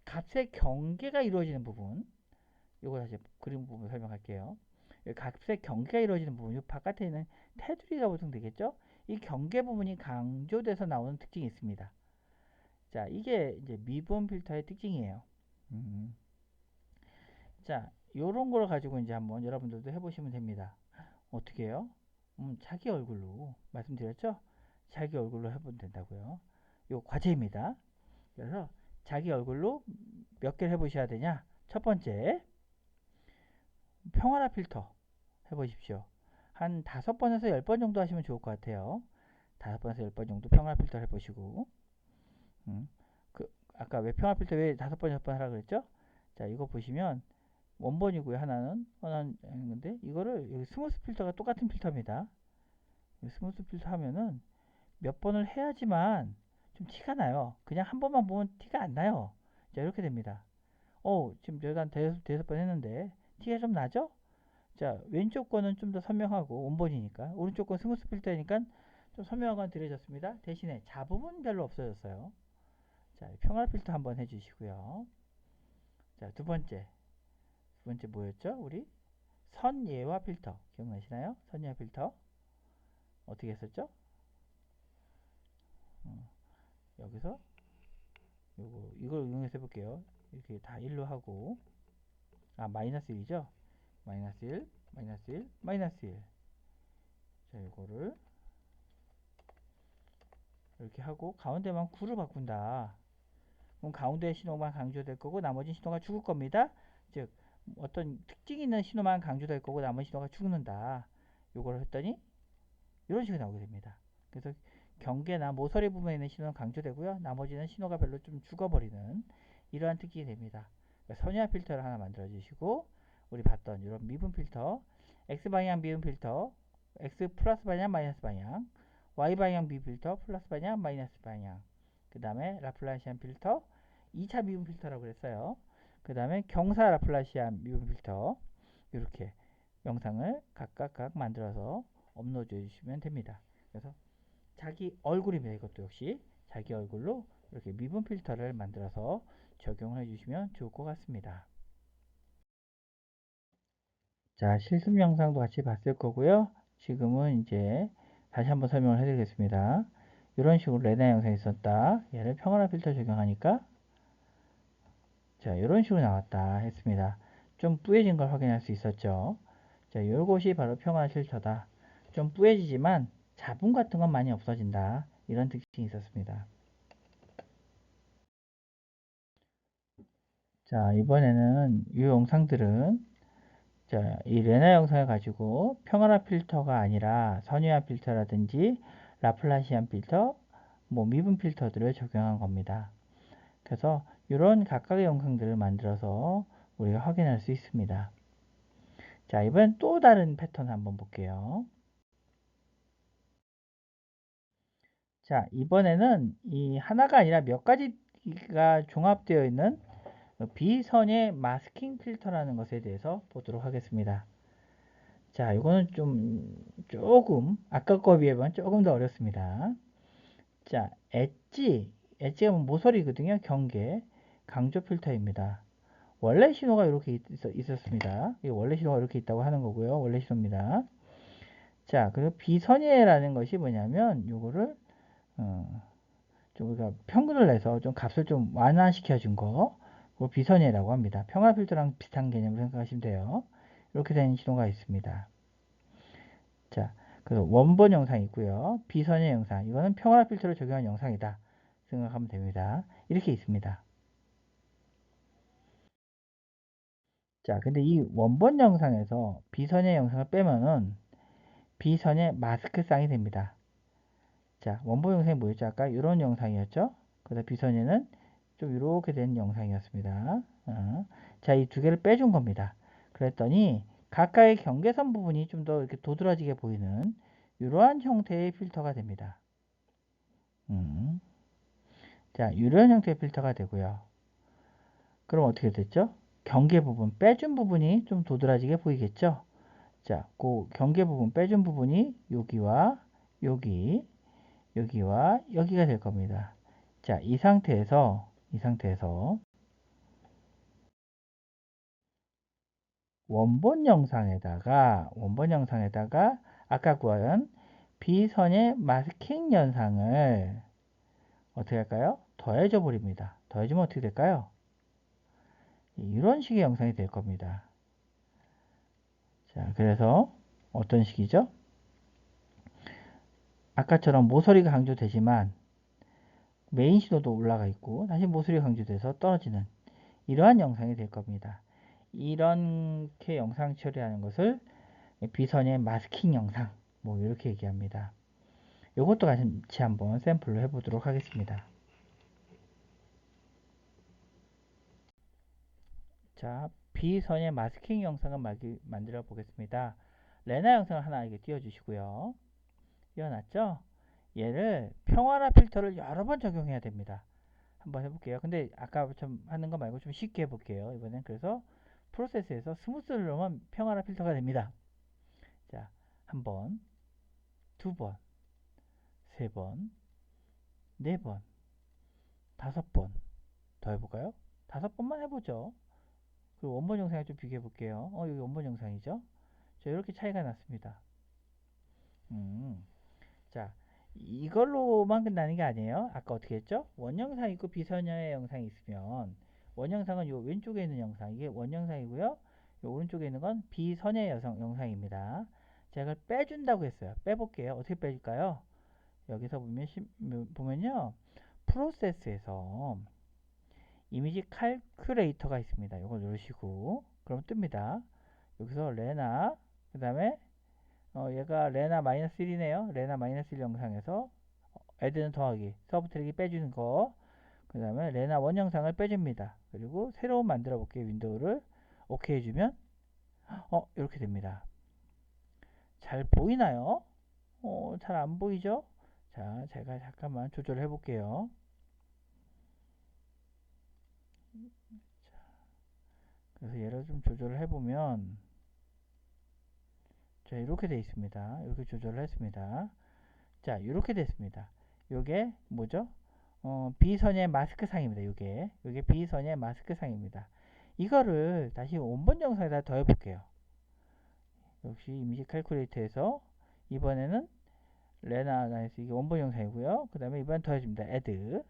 값의 경계가 이루어지는 부분, 이거 다시 그림 부분 설명할게요. 값의 경계가 이루어지는 부분, 이 바깥에 있는 테두리가 보통 되겠죠. 이 경계 부분이 강조돼서 나오는 특징이 있습니다. 자, 이게 이제 미분 필터의 특징이에요. 자, 요런 걸 가지고 이제 한번 여러분들도 해보시면 됩니다. 어떻게 해요? 자기 얼굴로 말씀드렸죠? 자기 얼굴로 해보면 된다고요. 요 과제입니다. 그래서 자기 얼굴로 몇 개를 해보셔야 되냐? 첫 번째, 평화라 필터 해보십시오. 한 5번에서 10번 정도 하시면 좋을 것 같아요. 5번에서 10번 정도 평화 필터 해보시고, 음, 그, 아까 왜 평화 필터 왜 5번, 10번 하라 그랬죠? 자, 이거 보시면 원본이고요. 하나는 건데, 이거를, 여기 스무스 필터가 똑같은 필터입니다. 스무스 필터 하면은 몇 번을 해야지만 좀 티가 나요. 그냥 한 번만 보면 티가 안 나요. 자, 이렇게 됩니다. 지금 저희가 한 5번 했는데, 티가 좀 나죠? 자, 왼쪽 거는 좀 더 선명하고 원본이니까, 오른쪽 건 스무스 필터니까 좀 선명한 드려졌습니다. 대신에 잡음은 별로 없어졌어요. 자, 평화 필터 한번 해주시고요. 자, 두 번째 뭐였죠? 우리 선예화 필터 기억나시나요? 선예화 필터 어떻게 했었죠? 여기서 이걸 이용해서 해볼게요. 이렇게 다 1로 하고, 마이너스 1이죠? 마이너스 1, 마이너스 1, 마이너스 1. 자, 이거를 이렇게 하고 가운데만 9로 바꾼다. 그럼 가운데 신호만 강조될 거고 나머지 신호가 죽을 겁니다. 즉 어떤 특징 있는 신호만 강조될 거고 나머지 신호가 죽는다. 요걸 했더니 이런 식으로 나오게 됩니다. 그래서 경계나 모서리 부분에 있는 신호는 강조되고요. 나머지는 신호가 별로 좀 죽어버리는 이러한 특징이 됩니다. 그러니까 선의화 필터를 하나 만들어 주시고 우리 봤던 이런 미분 필터 X방향 미분 필터 X 플러스 방향 마이너스 방향 Y방향 미분 필터 플러스 방향 마이너스 방향 그 다음에 라플라시안 필터 2차 미분 필터라고 그랬어요. 그 다음에 경사 라플라시안 미분 필터 이렇게 영상을 각각 만들어서 업로드 해주시면 됩니다. 그래서 자기 얼굴입니다. 이것도 역시 자기 얼굴로 이렇게 미분 필터를 만들어서 적용을 해주시면 좋을 것 같습니다. 자, 실습 영상도 같이 봤을 거고요. 지금은 이제 다시 한번 설명을 해드리겠습니다. 이런 식으로 레나 영상이 있었다. 얘를 평화라 필터 적용하니까 자, 이런 식으로 나왔다 했습니다. 좀 뿌얘진 걸 확인할 수 있었죠. 자, 요것이 바로 평화 필터다. 좀 뿌얘지지만 잡음 같은 건 많이 없어진다. 이런 특징이 있었습니다. 자, 이번에는 이 영상들은 자, 이 레나 영상을 가지고 평화라 필터가 아니라 선의화 필터라든지 라플라시안 필터, 뭐 미분 필터들을 적용한 겁니다. 그래서 이런 각각의 영상들을 만들어서 우리가 확인할 수 있습니다. 자, 이번엔 또 다른 패턴 한번 볼게요. 자, 이번에는 이 하나가 아니라 몇 가지가 종합되어 있는 비선의 마스킹 필터라는 것에 대해서 보도록 하겠습니다. 자, 이거는 조금 아까 거에 비하면 조금 더 어렵습니다. 자, 엣지가 모서리거든요. 경계 강조 필터입니다. 원래 신호가 이렇게 있었습니다. 원래 신호가 이렇게 있다고 하는 거고요. 원래 신호입니다. 자, 그리고 비선예라는 것이 뭐냐면 요거를 좀 우리가 평균을 내서 좀 값을 좀 완화시켜 준 거, 그걸 비선예라고 합니다. 평화 필터랑 비슷한 개념으로 생각하시면 돼요. 이렇게 된 신호가 있습니다. 자, 그래서 원본 영상이 있고요. 비선예 영상, 이거는 평화 필터를 적용한 영상이다 생각하면 됩니다. 이렇게 있습니다. 자, 근데 이 원본 영상에서 비선예 영상을 빼면은 비선예 마스크상이 됩니다. 자, 원본 영상이 뭐였죠? 아까 이런 영상이었죠? 그래서 비선예는 좀 이렇게 된 영상이었습니다. 자, 이 두 개를 빼준 겁니다. 그랬더니 각각의 경계선 부분이 좀 더 이렇게 도드라지게 보이는 이러한 형태의 필터가 됩니다. 자, 이런 형태의 필터가 되고요. 그럼 어떻게 됐죠? 경계 부분, 빼준 부분이 좀 도드라지게 보이겠죠? 자, 그 경계 부분, 빼준 부분이 여기와 여기, 여기와 여기가 될 겁니다. 자, 이 상태에서 원본 영상에다가 아까 구한 B선의 마스킹 현상을 어떻게 할까요? 더해줘 버립니다. 더해주면 어떻게 될까요? 이런 식의 영상이 될 겁니다. 자, 그래서 어떤 식이죠? 아까처럼 모서리가 강조되지만 메인 신호도 올라가 있고 다시 모서리가 강조돼서 떨어지는 이러한 영상이 될 겁니다. 이렇게 영상 처리하는 것을 비선의 마스킹 영상 뭐 이렇게 얘기합니다. 이것도 같이 한번 샘플로 해보도록 하겠습니다. 자, 비선의 마스킹 영상을 만들어 보겠습니다. 레나 영상을 하나 이렇게 띄워주시고요. 띄워놨죠? 얘를 평화라 필터를 여러 번 적용해야 됩니다. 한번 해볼게요. 근데 아까 좀 하는 거 말고 좀 쉽게 해볼게요. 이번엔 그래서 프로세스에서 스무스를 넣으면 평화라 필터가 됩니다. 자, 한 번, 두 번, 세 번, 네 번, 다섯 번 더 해볼까요? 다섯 번만 해보죠. 그리고 원본 영상에 좀 비교해 볼게요. 여기 원본 영상이죠. 자, 이렇게 차이가 났습니다. 자, 이걸로만 끝나는 게 아니에요. 아까 어떻게 했죠? 원영상 있고 비선여의 영상이 있으면 원영상은 요 왼쪽에 있는 영상, 이게 원영상이고요. 요 오른쪽에 있는 건 비선의 영상입니다. 제가 그걸 빼준다고 했어요. 빼볼게요. 어떻게 빼줄까요? 여기서 보면요. 프로세스에서 이미지 칼큘레이터가 있습니다. 이걸 누르시고 그럼 뜹니다. 여기서 레나 그 다음에 얘가 레나 마이너스 1이네요. 레나 마이너스 1 영상에서 애드는 더하기 서브 트랙이 빼주는 거, 그 다음에 레나 원 영상을 빼줍니다. 그리고 새로운 만들어 볼게요. 윈도우를 오케이 해주면 이렇게 됩니다. 잘 보이나요? 잘 안 보이죠? 자, 제가 잠깐만 조절해 볼게요. 그래서 얘를 좀 조절을 해보면 자, 이렇게 되어 있습니다. 이렇게 조절을 했습니다. 자, 이렇게 됐습니다. 요게 뭐죠? 비선의 마스크 상입니다. 요게 비선의 마스크 상입니다. 이거를 다시 원본 영상에다 더해 볼게요. 역시 이미지 칼큘레이터에서 이번에는 레나에서 이게 원본 영상이고요. 그 다음에 이번엔 더해줍니다. 애드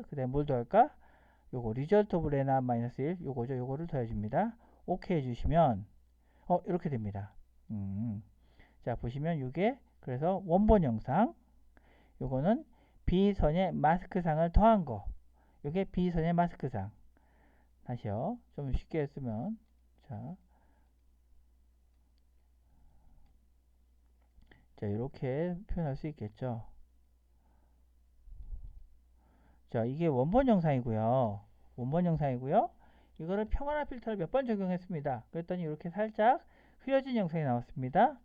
그 다음에 뭘 더할까? 요거 리절트 오브 레나 마이너스 1 요거죠. 요거를 더해줍니다. 오케이 해주시면 이렇게 됩니다. 자, 보시면 요게 그래서 원본 영상, 요거는 비선의 마스크상을 더한 거. 요게 비선의 마스크상. 다시요. 좀 쉽게 했으면 자, 이렇게 표현할 수 있겠죠. 자, 이게 원본 영상이고요. 원본 영상이고요. 이거를 평화나 필터를 몇 번 적용했습니다. 그랬더니 이렇게 살짝 흐려진 영상이 나왔습니다.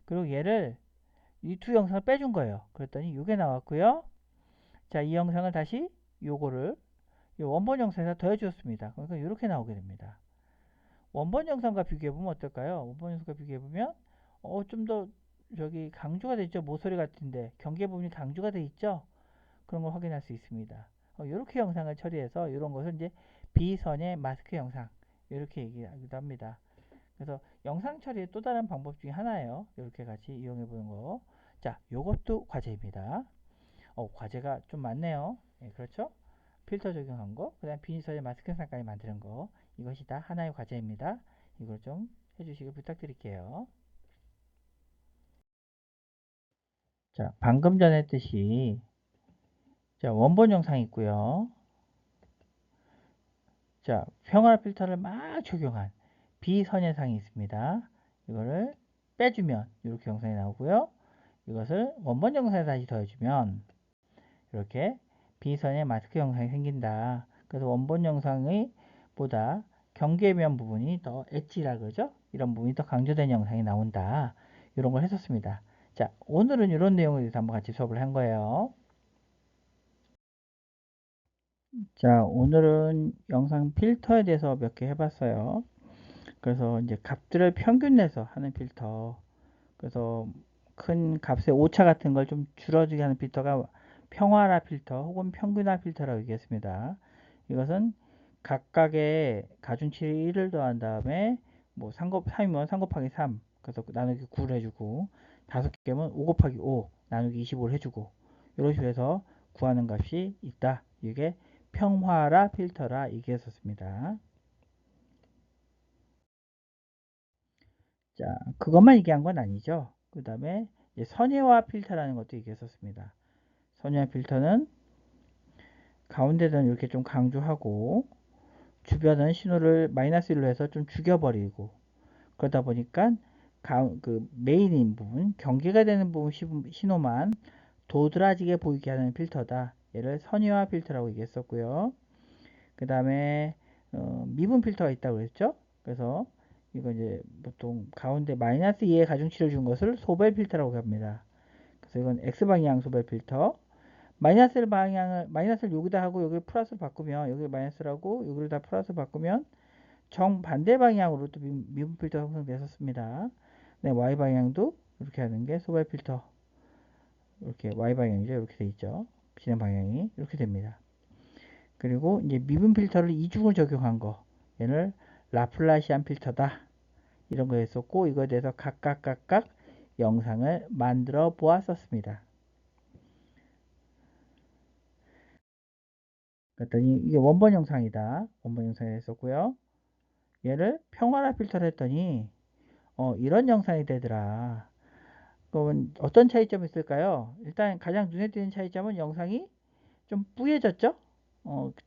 그리고 얘를 이 두 영상을 빼준 거예요. 그랬더니 이게 나왔고요. 자, 이 영상을 다시 요거를 이 원본 영상에서 더해 주었습니다. 그러니까 이렇게 나오게 됩니다. 원본 영상과 비교해 보면 어떨까요? 원본 영상과 비교해 보면 좀 더 저기 강조가 되어 있죠. 모서리 같은데 경계 부분이 강조가 되어 있죠. 그런 걸 확인할 수 있습니다. 이렇게 영상을 처리해서 이런 것을 이제 비선의 마스크 영상 이렇게 얘기하기도 합니다. 그래서 영상 처리의 또 다른 방법 중에 하나예요. 이렇게 같이 이용해 보는 거. 자, 요것도 과제입니다. 과제가 좀 많네요. 예, 그렇죠? 필터 적용한 거, 그 다음 비니서의 마스크 영상까지 만드는 거, 이것이 다 하나의 과제입니다. 이걸 좀 해주시길 부탁드릴게요. 자, 방금 전에 했듯이 자, 원본 영상이 있고요. 자, 평화 필터를 막 적용한 비선현상이 있습니다. 이거를 빼주면 이렇게 영상이 나오고요. 이것을 원본 영상에 다시 더해주면 이렇게 비선의 마스크 영상이 생긴다. 그래서 원본 영상의 보다 경계면 부분이 더 엣지라 그러죠. 이런 부분이 더 강조된 영상이 나온다. 이런 걸 했었습니다. 자, 오늘은 이런 내용에 대해서 한번 같이 수업을 한 거예요. 자, 오늘은 영상 필터에 대해서 몇 개 해봤어요. 그래서 이제 값들을 평균 내서 하는 필터. 그래서 큰 값의 오차 같은 걸 좀 줄어들게 하는 필터가 평화라 필터 혹은 평균화 필터라고 얘기했습니다. 이것은 각각의 가중치를 1을 더한 다음에 뭐 3이면 3 곱하기 3 그래서 나누기 9를 해주고 5개면 5 곱하기 5 나누기 25를 해주고 이런 식으로 해서 구하는 값이 있다. 이게 평화라 필터라 얘기했었습니다. 자, 그것만 얘기한 건 아니죠. 그 다음에 선의화 필터라는 것도 얘기했었습니다. 선의화 필터는 가운데는 이렇게 좀 강조하고 주변은 신호를 마이너스 1로 해서 좀 죽여버리고 그러다 보니까 그 메인인 부분, 경계가 되는 부분 신호만 도드라지게 보이게 하는 필터다. 얘를 선의화 필터라고 얘기했었고요. 그 다음에 미분 필터가 있다고 그랬죠. 그래서 이거 이제 보통 가운데 마이너스 2의 가중치를 준 것을 소벨 필터라고 합니다. 그래서 이건 X방향 소벨 필터. 마이너스를 여기다 하고 여기를 플러스로 바꾸면 여기를 마이너스라고 여기를 다 플러스로 바꾸면 정반대 방향으로 또 미분 필터가 형성됐었습니다. 네, Y 방향도 이렇게 하는 게 소벨 필터. 이렇게 Y 방향이죠. 이렇게 돼 있죠. 진행 방향이 이렇게 됩니다. 그리고 이제 미분 필터를 이중을 적용한 거. 얘를 라플라시안 필터다. 이런 거 했었고 이거에 대해서 각각 영상을 만들어 보았었습니다. 그랬더니 이게 원본 영상이다. 원본 영상에 했었고요. 얘를 평화라 필터를 했더니 이런 영상이 되더라. 그러면 어떤 차이점이 있을까요? 일단 가장 눈에 띄는 차이점은 영상이 좀 뿌얘졌죠?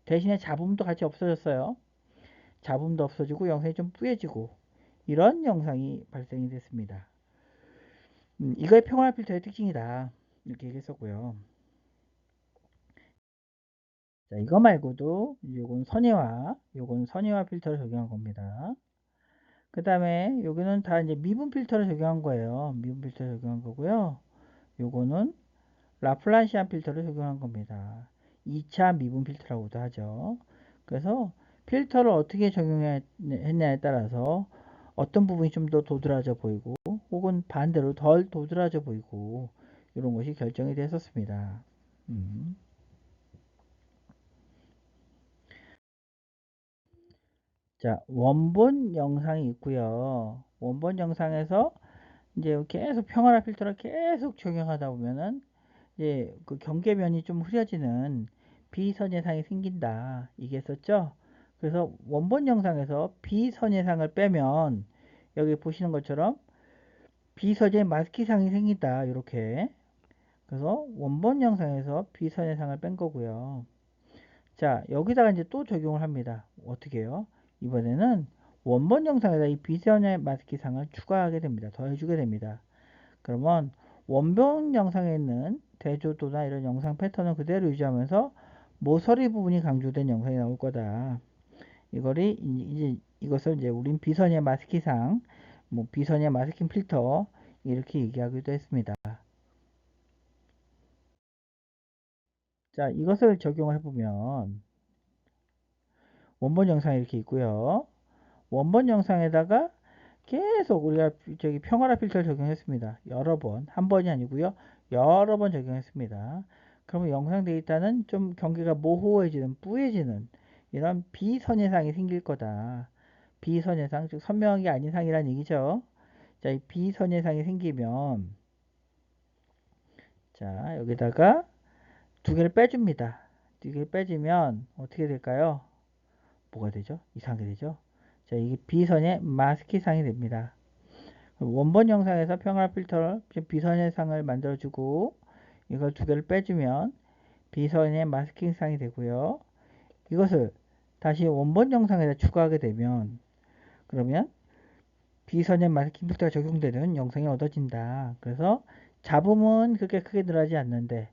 대신에 잡음도 같이 없어졌어요. 잡음도 없어지고 영상이 좀 뿌얘지고 이런 영상이 발생이 됐습니다. 이거의 평화 필터의 특징이다. 이렇게 얘기했었고요. 자, 이거 말고도 요건 선의화 필터를 적용한 겁니다. 그 다음에 여기는 다 이제 미분 필터를 적용한 거예요. 미분 필터를 적용한 거고요. 요거는 라플란시안 필터를 적용한 겁니다. 2차 미분 필터라고도 하죠. 그래서 필터를 어떻게 적용했냐에 따라서 어떤 부분이 좀 더 도드라져 보이고 혹은 반대로 덜 도드라져 보이고 이런 것이 결정이 됐었습니다. 음. 자, 원본 영상이 있고요. 원본 영상에서 이제 계속 평화라 필터를 계속 적용하다 보면은 이제 그 경계면이 좀 흐려지는 비선예상이 생긴다. 이게 있었죠? 그래서 원본 영상에서 비선예상을 빼면 여기 보시는 것처럼 비선예 마스키상이 생긴다. 이렇게. 그래서 원본 영상에서 비선예상을 뺀 거고요. 자, 여기다가 이제 또 적용을 합니다. 어떻게 해요? 이번에는 원본 영상에다 이 비선예 마스키상을 추가하게 됩니다. 더해주게 됩니다. 그러면 원본 영상에 있는 대조도나 이런 영상 패턴을 그대로 유지하면서 모서리 부분이 강조된 영상이 나올 거다. 이것을 이제 우린 비선의 마스킹상, 뭐 비선의 마스킹 필터 이렇게 얘기하기도 했습니다. 자, 이것을 적용을 해보면 원본 영상이 이렇게 있고요. 원본 영상에다가 계속 우리가 저기 평화라 필터를 적용했습니다. 여러 번, 한 번이 아니고요. 여러 번 적용했습니다. 그러면 영상 데이터는 좀 경계가 모호해지는, 뿌얘지는 이런 비선예상이 생길 거다. 비선예상, 즉 선명한 게 아닌 상이란 얘기죠. 자, 이 비선예상이 생기면 자, 여기다가 두 개를 빼줍니다. 두 개를 빼주면 어떻게 될까요? 뭐가 되죠? 이상하게 되죠? 자, 이게 비선의 마스키상이 됩니다. 원본 영상에서 평화 필터를 비선예상을 만들어주고 이걸 두 개를 빼주면 비선의 마스킹상이 되고요. 이것을 다시 원본 영상에다 추가하게 되면 그러면 비선의 마스킹 필터가 적용되는 영상이 얻어진다. 그래서 잡음은 그렇게 크게 늘어나지 않는데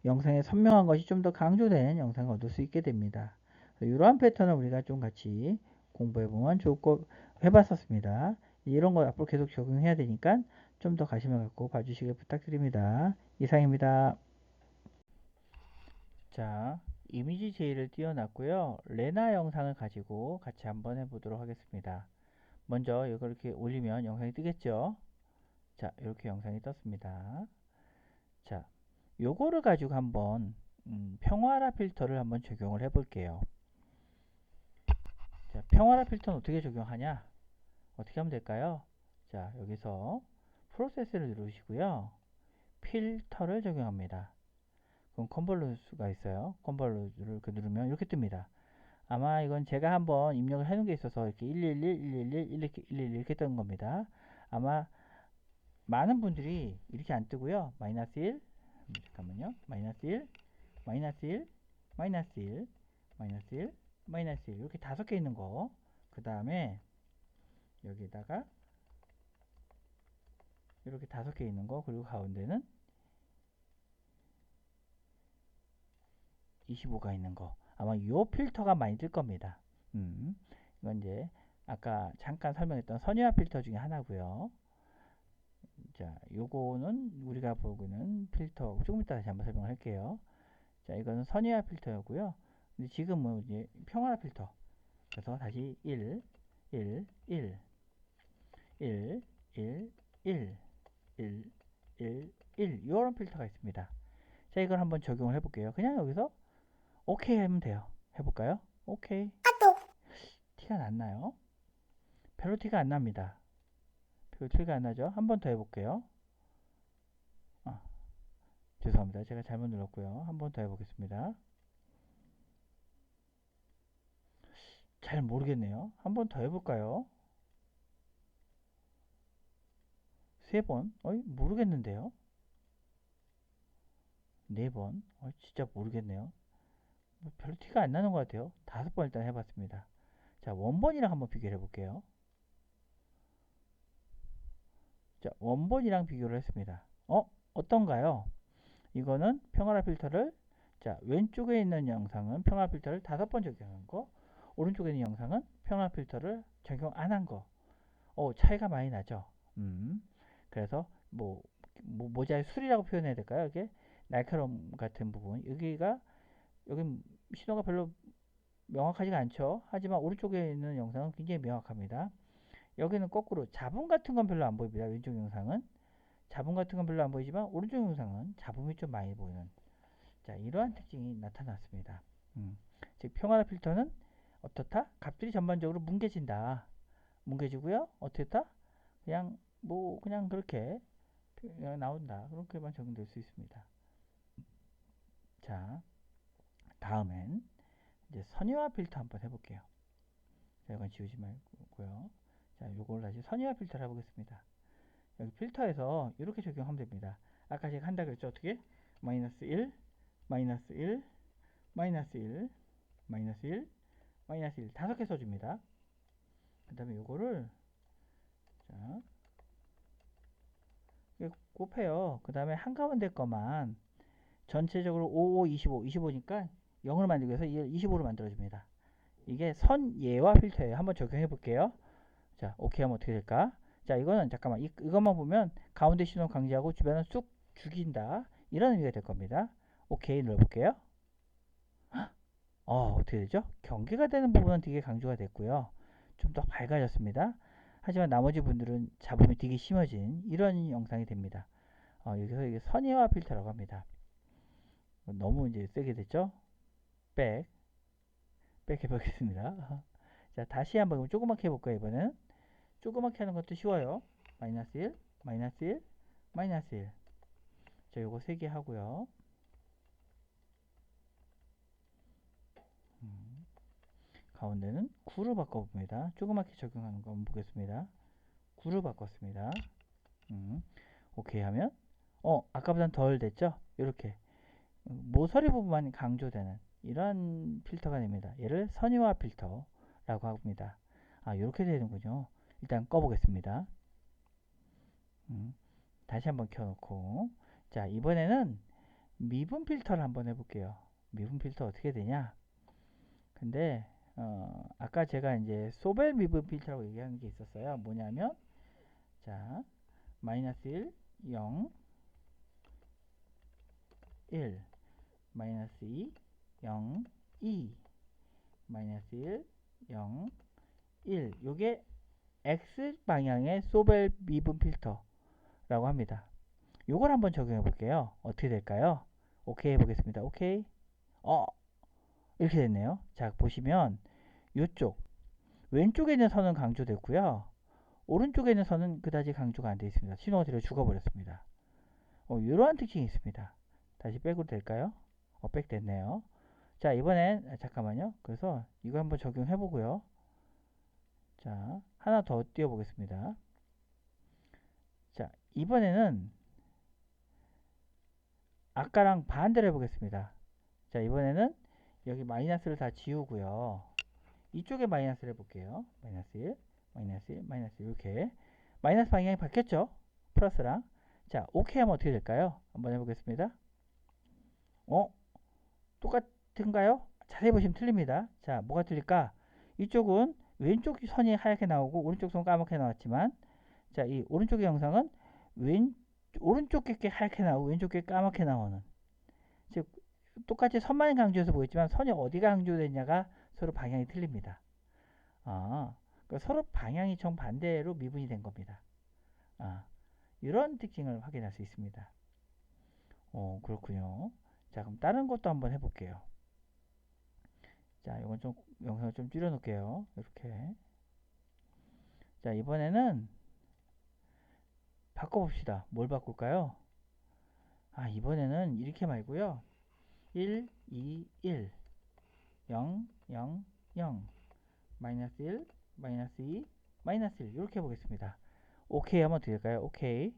영상의 선명한 것이 좀 더 강조된 영상을 얻을 수 있게 됩니다. 이러한 패턴을 우리가 좀 같이 공부해보면 좋을 거 해봤었습니다. 이런 거 앞으로 계속 적용해야 되니까 좀 더 관심을 갖고 봐주시길 부탁드립니다. 이상입니다. 자, 이미지 제의를 띄워놨고요. 레나 영상을 가지고 같이 한번 해보도록 하겠습니다. 먼저 이걸 이렇게 올리면 영상이 뜨겠죠? 자, 이렇게 영상이 떴습니다. 자, 요거를 가지고 한번 평화라 필터를 한번 적용을 해 볼게요. 자, 평화라 필터는 어떻게 적용하냐? 어떻게 하면 될까요? 자, 여기서 프로세스를 누르시고요. 필터를 적용합니다. 그럼 컨볼루트가 있어요. 컨볼루트를 누르면 이렇게 뜹니다. 아마 이건 제가 한번 입력을 해놓은 게 있어서 이렇게 111, 111, 이렇게 111 이렇게 뜬 겁니다. 아마 많은 분들이 이렇게 안 뜨고요. 마이너스 1, 잠깐만요. 마이너스 1, 마이너스 1, 마이너스 1, 마이너스 1, 마이너스 1 이렇게 5개 있는 거. 그 다음에 여기다가 이렇게 5개 있는 거, 그리고 가운데는 25가 있는 거. 아마 이 필터가 많이 뜰 겁니다. 이건 이제 아까 잠깐 설명했던 선의화 필터 중에 하나고요. 자, 요거는 우리가 보고는 필터 조금 이따 다시 한번 설명을 할게요. 자, 이거는 선의화 필터였고요. 근데 지금은 이제 평화화 필터. 그래서 다시 1, 1, 1, 1, 1, 1, 1, 1, 1 이런 필터가 있습니다. 자, 이걸 한번 적용을 해볼게요. 그냥 여기서 오케이 하면 돼요. 해볼까요? 오케이. 티가 났나요? 별로 티가 안 납니다. 별로 티가 안 나죠? 한 번 더 해볼게요. 죄송합니다. 제가 잘못 눌렀고요. 한 번 더 해보겠습니다. 잘 모르겠네요. 한 번 더 해볼까요? 3번? 모르겠는데요. 4번? 진짜 모르겠네요. 별로 티가 안 나는 것 같아요. 5번 일단 해봤습니다. 자, 원본이랑 한번 비교를 해볼게요. 자, 원본이랑 비교를 했습니다. 어떤가요? 이거는 평화라 필터를, 자, 왼쪽에 있는 영상은 평화 필터를 5번 적용한 거, 오른쪽에 있는 영상은 평화 필터를 적용 안 한 거. 차이가 많이 나죠. 그래서 모자의 술이라고 표현해야 될까요? 이게 날카로움 같은 부분, 여기 신호가 별로 명확하지가 않죠. 하지만 오른쪽에 있는 영상은 굉장히 명확합니다. 여기는 거꾸로 잡음 같은 건 별로 안 보입니다. 왼쪽 영상은 잡음 같은 건 별로 안 보이지만 오른쪽 영상은 잡음이 좀 많이 보이는, 자, 이러한 특징이 나타났습니다. 즉 평화라 필터는 어떻다? 값들이 전반적으로 뭉개진다. 뭉개지고요. 어떻다? 그냥 그렇게 나온다. 그렇게만 적용될 수 있습니다. 자, 다음엔 이제 선의화 필터 한번 해볼게요. 자, 이건 지우지 말고요. 자, 요걸 다시 선의화 필터를 해보겠습니다. 여기 필터에서 이렇게 적용하면 됩니다. 아까 제가 한다 그랬죠. 어떻게? 마이너스 1, 마이너스 1, 마이너스 1, 마이너스 1, 마이너스 1 5개 써줍니다. 그 다음에 요거를, 자, 곱해요. 그 다음에 한가운데 거만 전체적으로 5, 5, 25, 25니까 0을 만들기 위해서 25로 만들어줍니다. 이게 선예화 필터예요. 한번 적용해 볼게요. 자, 오케이 하면 어떻게 될까? 자, 이거는 잠깐만 이것만 보면 가운데 신호 강조하고 주변은 쑥 죽인다, 이런 의미가 될 겁니다. 오케이 눌러볼게요. 어떻게 되죠? 경계가 되는 부분은 되게 강조가 됐고요. 좀 더 밝아졌습니다. 하지만 나머지 분들은 잡음이 되게 심해진 이런 영상이 됩니다. 여기서 이게 선의화 필터라고 합니다. 너무 이제 세게 됐죠? 백 해보겠습니다. 자, 다시 한번 조그맣게 해볼까요? 이번에는 조그맣게 하는 것도 쉬워요. 마이너스 1, 마이너스 1, 마이너스 1. 자, 요거 3개 하고요. 가운데는 9로 바꿔봅니다. 조그맣게 적용하는 거 한번 보겠습니다. 9로 바꿨습니다. 오케이 하면 아까보단 덜 됐죠? 이렇게 모서리 부분만 강조되는 이런 필터가 됩니다. 얘를 선의화 필터라고 합니다. 이렇게 되는군요. 일단 꺼보겠습니다. 다시 한번 켜놓고, 자, 이번에는 미분 필터를 한번 해볼게요. 미분 필터 어떻게 되냐? 근데 아까 제가 이제 소벨 미분 필터라고 얘기하는 게 있었어요. 뭐냐면, 자, 마이너스 1, 0, 1, 마이너스 2, 0, 2, 마이너스 1, 0, 1. 요게 X 방향의 소벨 미분 필터라고 합니다. 요걸 한번 적용해 볼게요. 어떻게 될까요? 오케이 해보겠습니다. 오케이. 이렇게 됐네요. 자, 보시면 요쪽 왼쪽에 있는 선은 강조됐고요. 오른쪽에 있는 선은 그다지 강조가 안 되어 있습니다. 신호가 들어 죽어버렸습니다. 이러한 특징이 있습니다. 다시 백으로 될까요? 백 됐네요. 자, 이번엔 잠깐만요. 그래서 이거 한번 적용해 보고요. 자, 하나 더 띄워 보겠습니다. 자, 이번에는 아까랑 반대로 해보겠습니다. 자, 이번에는 여기 마이너스를 다 지우고요. 이쪽에 마이너스를 해볼게요. 마이너스 1, 마이너스 1, 마이너스 1 이렇게 마이너스 방향이 바뀌었죠? 플러스랑. 자, 오케이 하면 어떻게 될까요? 한번 해보겠습니다. 똑같은가요? 자세히 보시면 틀립니다. 자, 뭐가 틀릴까? 이쪽은 왼쪽 선이 하얗게 나오고 오른쪽 선 까맣게 나왔지만, 자, 이 오른쪽의 영상은 오른쪽 게 하얗게 나오고 왼쪽 게 까맣게 나오는, 즉 똑같이 선만 강조해서 보였지만 선이 어디가 강조됐냐가 서로 방향이 틀립니다. 그러니까 서로 방향이 정반대로 미분이 된 겁니다. 이런 특징을 확인할 수 있습니다. 그렇군요. 자, 그럼 다른 것도 한번 해볼게요. 자, 이건 좀 영상을 좀 줄여 놓을게요. 이렇게. 자, 이번에는 바꿔봅시다. 뭘 바꿀까요? 이번에는 이렇게 말고요. 1, 2, 1, 0, 0, 0, 마이너스 1, 마이너스 2, 마이너스 1 이렇게 해보겠습니다. 오케이 하면 될까요? 오케이.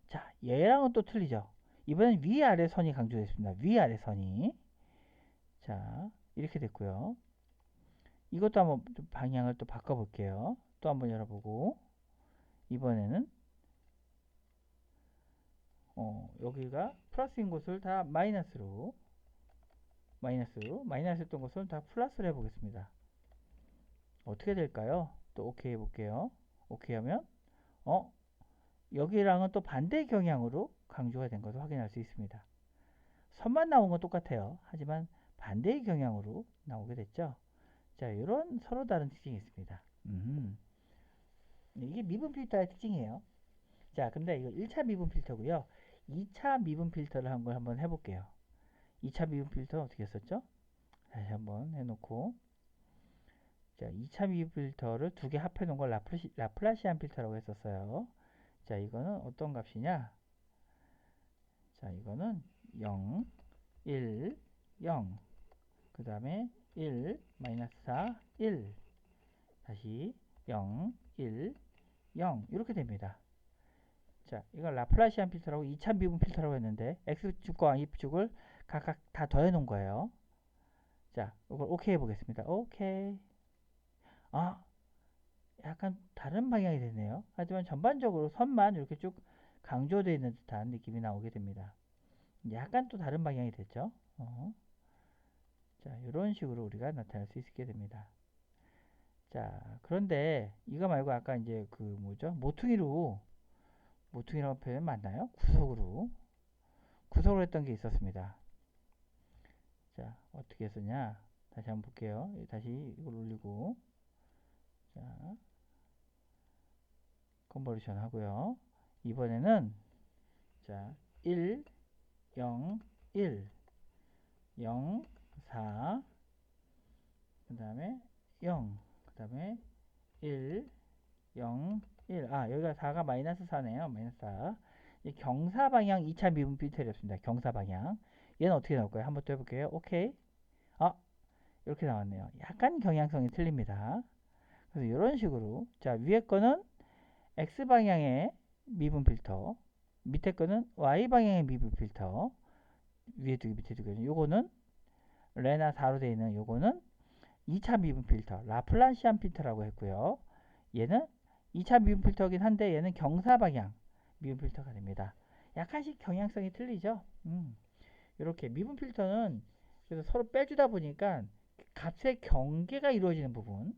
자, 얘랑은 또 틀리죠. 이번엔 위아래 선이 강조됐습니다. 위아래 선이. 자, 이렇게 됐고요. 이것도 한번 방향을 또 바꿔볼게요. 또 한번 열어보고, 이번에는 여기가 플러스인 곳을 다 마이너스였던 것을 다 플러스로 해보겠습니다. 어떻게 될까요? 또 오케이 해볼게요. 오케이 하면 여기랑은 또 반대 경향으로 강조가 된 것을 확인할 수 있습니다. 선만 나온 건 똑같아요. 하지만 반대의 경향으로 나오게 됐죠. 자, 이런 서로 다른 특징이 있습니다. 이게 미분 필터의 특징이에요. 자, 근데 이거 1차 미분 필터고요. 2차 미분 필터를 한번 해볼게요. 2차 미분 필터 어떻게 했었죠? 다시 한번 해놓고, 자, 2차 미분 필터를 두 개 합해 놓은 걸 라플라시안 필터라고 했었어요. 자, 이거는 어떤 값이냐? 자, 이거는 0, 1, 0, 그 다음에 1, 마이너스 4, 1, 다시 0, 1, 0 이렇게 됩니다. 자, 이걸 라플라시안 필터라고 2차 미분 필터라고 했는데 x축과 y축을 각각 다 더해 놓은 거예요. 자, 이걸 오케이 해보겠습니다. 오케이. 약간 다른 방향이 되네요. 하지만 전반적으로 선만 이렇게 쭉 강조되어 있는 듯한 느낌이 나오게 됩니다. 약간 또 다른 방향이 됐죠. 자, 이런 식으로 우리가 나타낼 수 있게 됩니다. 자, 그런데 이거 말고 아까 이제 그 뭐죠? 모퉁이라고 표현 맞나요? 구석으로 했던 게 있었습니다. 자, 어떻게 했었냐? 다시 한번 볼게요. 다시 이걸 올리고, 자, 컨버리션 하고요. 이번에는 자, 1, 0, 1, 0, 4, 그 다음에 0, 그 다음에 1, 0, 1. 여기가 4가 마이너스 4네요. 마이너스 4. 이 경사 방향 2차 미분 필터였습니다. 경사 방향. 얘는 어떻게 나올까요? 한번 또 해볼게요. 오케이. 이렇게 나왔네요. 약간 경향성이 틀립니다. 그래서 이런 식으로, 자, 위에 거는 X 방향의 미분 필터, 밑에 거는 Y 방향의 미분 필터, 위에 두 개, 밑에 두 개. 요거는 레나 4로 되어 있는 요거는 2차 미분 필터, 라플란시안 필터라고 했고요. 얘는 2차 미분 필터긴 한데 얘는 경사 방향 미분 필터가 됩니다. 약간씩 경향성이 틀리죠. 이렇게 미분 필터는 그래서 서로 빼주다 보니까 값의 경계가 이루어지는 부분,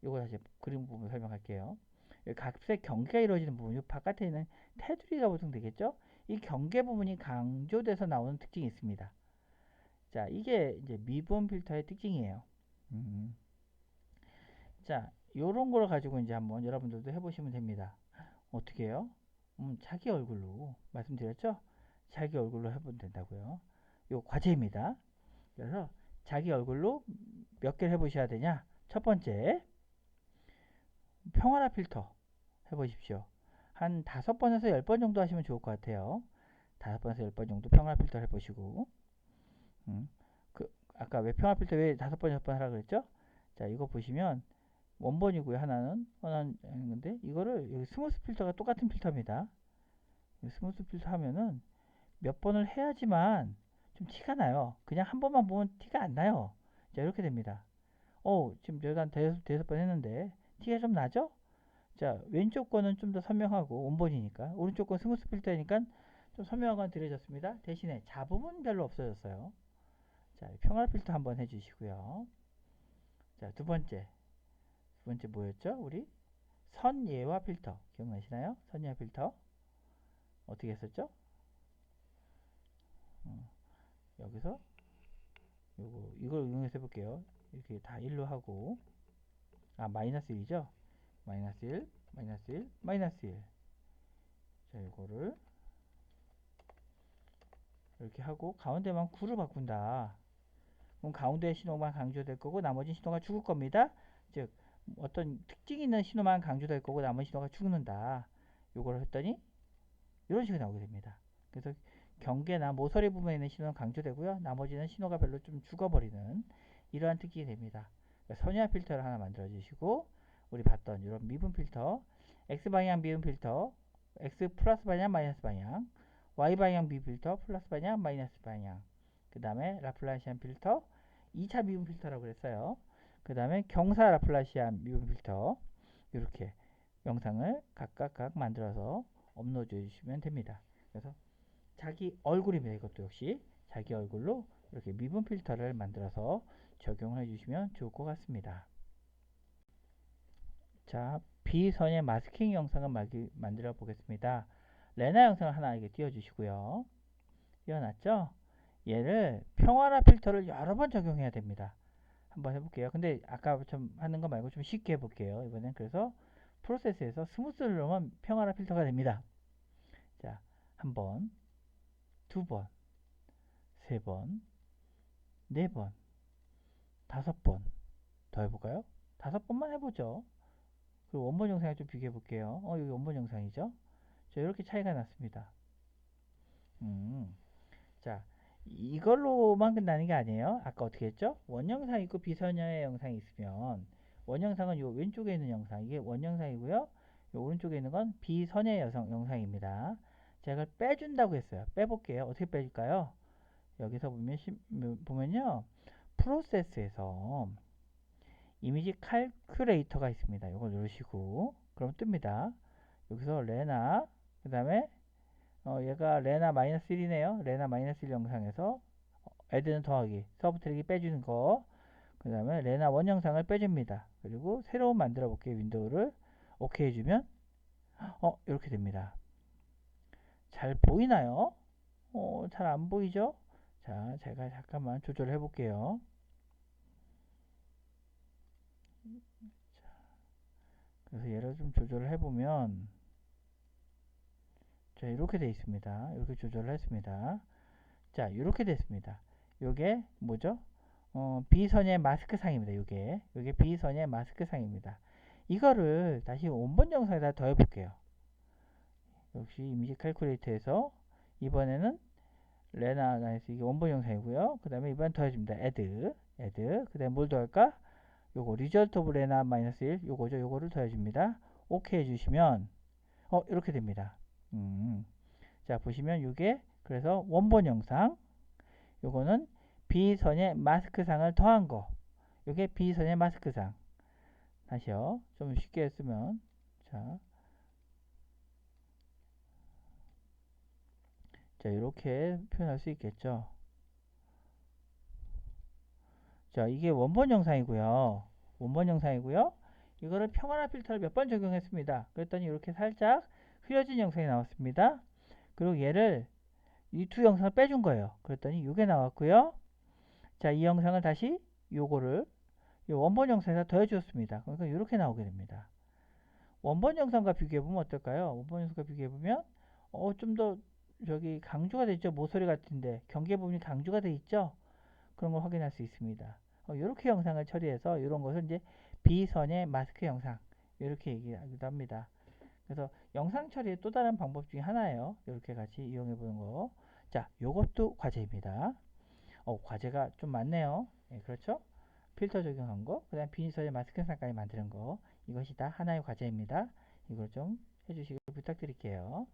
요거 다시 그림 부분 설명할게요. 값의 경계가 이루어지는 부분, 이 바깥에 있는 테두리가 보통 되겠죠. 이 경계 부분이 강조돼서 나오는 특징이 있습니다. 자, 이게 이제 미분 필터의 특징이에요. 자, 요런 걸 가지고 이제 한번 여러분들도 해보시면 됩니다. 어떻게 해요? 자기 얼굴로 말씀드렸죠? 자기 얼굴로 해보면 된다고요. 요 과제입니다. 그래서 자기 얼굴로 몇 개를 해보셔야 되냐? 첫 번째, 평화라 필터 해보십시오. 한 5번에서 10번 정도 하시면 좋을 것 같아요. 5번에서 10번 정도 평화 필터 해보시고, 아까 왜 평화 필터 왜 5번, 6번 하라 그랬죠? 자, 이거 보시면 원본이고요. 하나는 건데, 이거를 여기 스무스 필터가 똑같은 필터입니다. 스무스 필터 하면은 몇 번을 해야지만 좀 티가 나요. 그냥 한 번만 보면 티가 안 나요. 자, 이렇게 됩니다. 지금 저희가 한 대여섯 번 했는데 티가 좀 나죠? 자, 왼쪽 거는 좀 더 선명하고 원본이니까, 오른쪽 건 스무스 필터니까 좀 선명한 건 들어졌습니다. 대신에 잡음은 별로 없어졌어요. 자, 평화 필터 한번 해주시고요. 자, 두 번째 뭐였죠? 우리 선예화 필터 기억나시나요? 선예화 필터 어떻게 했었죠? 여기서 이걸 이용해서 해볼게요. 이렇게 다 1로 하고, 마이너스 1이죠? 마이너스 1, 마이너스 1, 마이너스 1. 자, 이거를 이렇게 하고 가운데만 9로 바꾼다. 그럼 가운데 신호만 강조될 거고 나머지 신호가 죽을 겁니다. 즉 어떤 특징 있는 신호만 강조될 거고 나머지 신호가 죽는다. 요걸 했더니 이런 식으로 나오게 됩니다. 그래서 경계나 모서리 부분에 있는 신호는 강조되고요. 나머지는 신호가 별로 좀 죽어버리는 이러한 특징이 됩니다. 선야 필터를 하나 만들어 주시고, 우리 봤던 이런 미분 필터, X방향 미분 필터, X 플러스 방향 마이너스 방향, Y방향 미분 필터 플러스 방향 마이너스 방향, 그 다음에 라플라시안 필터 2차 미분 필터라고 그랬어요. 그 다음에 경사 라플라시안 미분 필터, 이렇게 영상을 각각 만들어서 업로드 해주시면 됩니다. 그래서 자기 얼굴입니다. 이것도 역시 자기 얼굴로 이렇게 미분 필터를 만들어서 적용을 해주시면 좋을 것 같습니다. 자, 비선의 마스킹 영상을 만들어 보겠습니다. 레나 영상을 하나 이렇게 띄워주시고요. 띄워놨죠? 얘를 평화라 필터를 여러 번 적용해야 됩니다. 한번 해볼게요. 근데 아까 좀 하는 거 말고 좀 쉽게 해볼게요. 이번엔 그래서 프로세스에서 스무스를 넣으면 평화라 필터가 됩니다. 자, 한 번, 두 번, 세 번, 네 번, 5번 더 해볼까요? 5번만 해보죠. 그리고 원본 영상에 좀 비교해 볼게요. 여기 원본 영상이죠. 자, 이렇게 차이가 났습니다. 자, 이걸로만 끝나는 게 아니에요. 아까 어떻게 했죠? 원영상 있고 비선여의 영상이 있으면, 원영상은 요 왼쪽에 있는 영상, 이게 원영상이고요. 요 오른쪽에 있는 건 비선의 영상입니다. 제가 빼준다고 했어요. 빼볼게요. 어떻게 빼줄까요? 여기서 보면요. 프로세스에서 이미지 칼큘레이터가 있습니다. 이걸 누르시고 그럼 뜹니다. 여기서 레나, 그 다음에 얘가 레나 마이너스 1이네요. 레나 마이너스 1 영상에서 애드는 더하기, 서브 트랙이 빼주는 거, 그 다음에 레나 원 영상을 빼줍니다. 그리고 새로운 만들어 볼게요. 윈도우를 오케이 해주면 이렇게 됩니다. 잘 보이나요? 잘 안 보이죠? 자, 제가 잠깐만 조절해 볼게요. 그래서 얘를 좀 조절을 해보면, 자, 이렇게 돼 있습니다. 이렇게 조절을 했습니다. 자, 이렇게 됐습니다. 요게 뭐죠? 비선의 마스크 상입니다. 요게 비선의 마스크 상입니다. 이거를 다시 원본 영상에다 더해 볼게요. 역시 이미지 칼큘레이터에서 이번에는 레나에서 이게 원본 영상이고요. 그 다음에 이번 더해줍니다. add, 그 다음에 뭘 더할까? 요거 result of 레나 마이너스 1 요거죠. 요거를 더해줍니다. 오케이 해주시면 이렇게 됩니다. 자, 보시면 요게 그래서 원본 영상, 요거는 비선의 마스크상을 더한 거, 요게 비선의 마스크상. 다시요, 좀 쉽게 했으면, 자, 이렇게 표현할 수 있겠죠. 자, 이게 원본 영상이고요. 이거를 평화나 필터를 몇 번 적용했습니다. 그랬더니 이렇게 살짝 흐려진 영상이 나왔습니다. 그리고 얘를 이 두 영상을 빼준 거예요. 그랬더니 이게 나왔고요. 자, 이 영상을 다시 요거를 원본 영상에다 더해 주었습니다. 그러니까 이렇게 나오게 됩니다. 원본 영상과 비교해 보면 어떨까요? 원본 영상과 비교해 보면 좀 더 저기 강조가 되죠. 모서리 같은데 경계 부분이 강조가 돼 있죠. 그런 걸 확인할 수 있습니다. 이렇게 영상을 처리해서 이런 것을 이제 비선의 마스크 영상, 이렇게 얘기하기도 합니다. 그래서 영상 처리의 또 다른 방법 중에 하나예요. 이렇게 같이 이용해 보는 거. 자, 요것도 과제입니다. 과제가 좀 많네요. 예, 그렇죠? 필터 적용한 거, 그 다음 비니서의 마스크 영상까지 만드는 거. 이것이 다 하나의 과제입니다. 이걸 좀 해주시길 부탁드릴게요.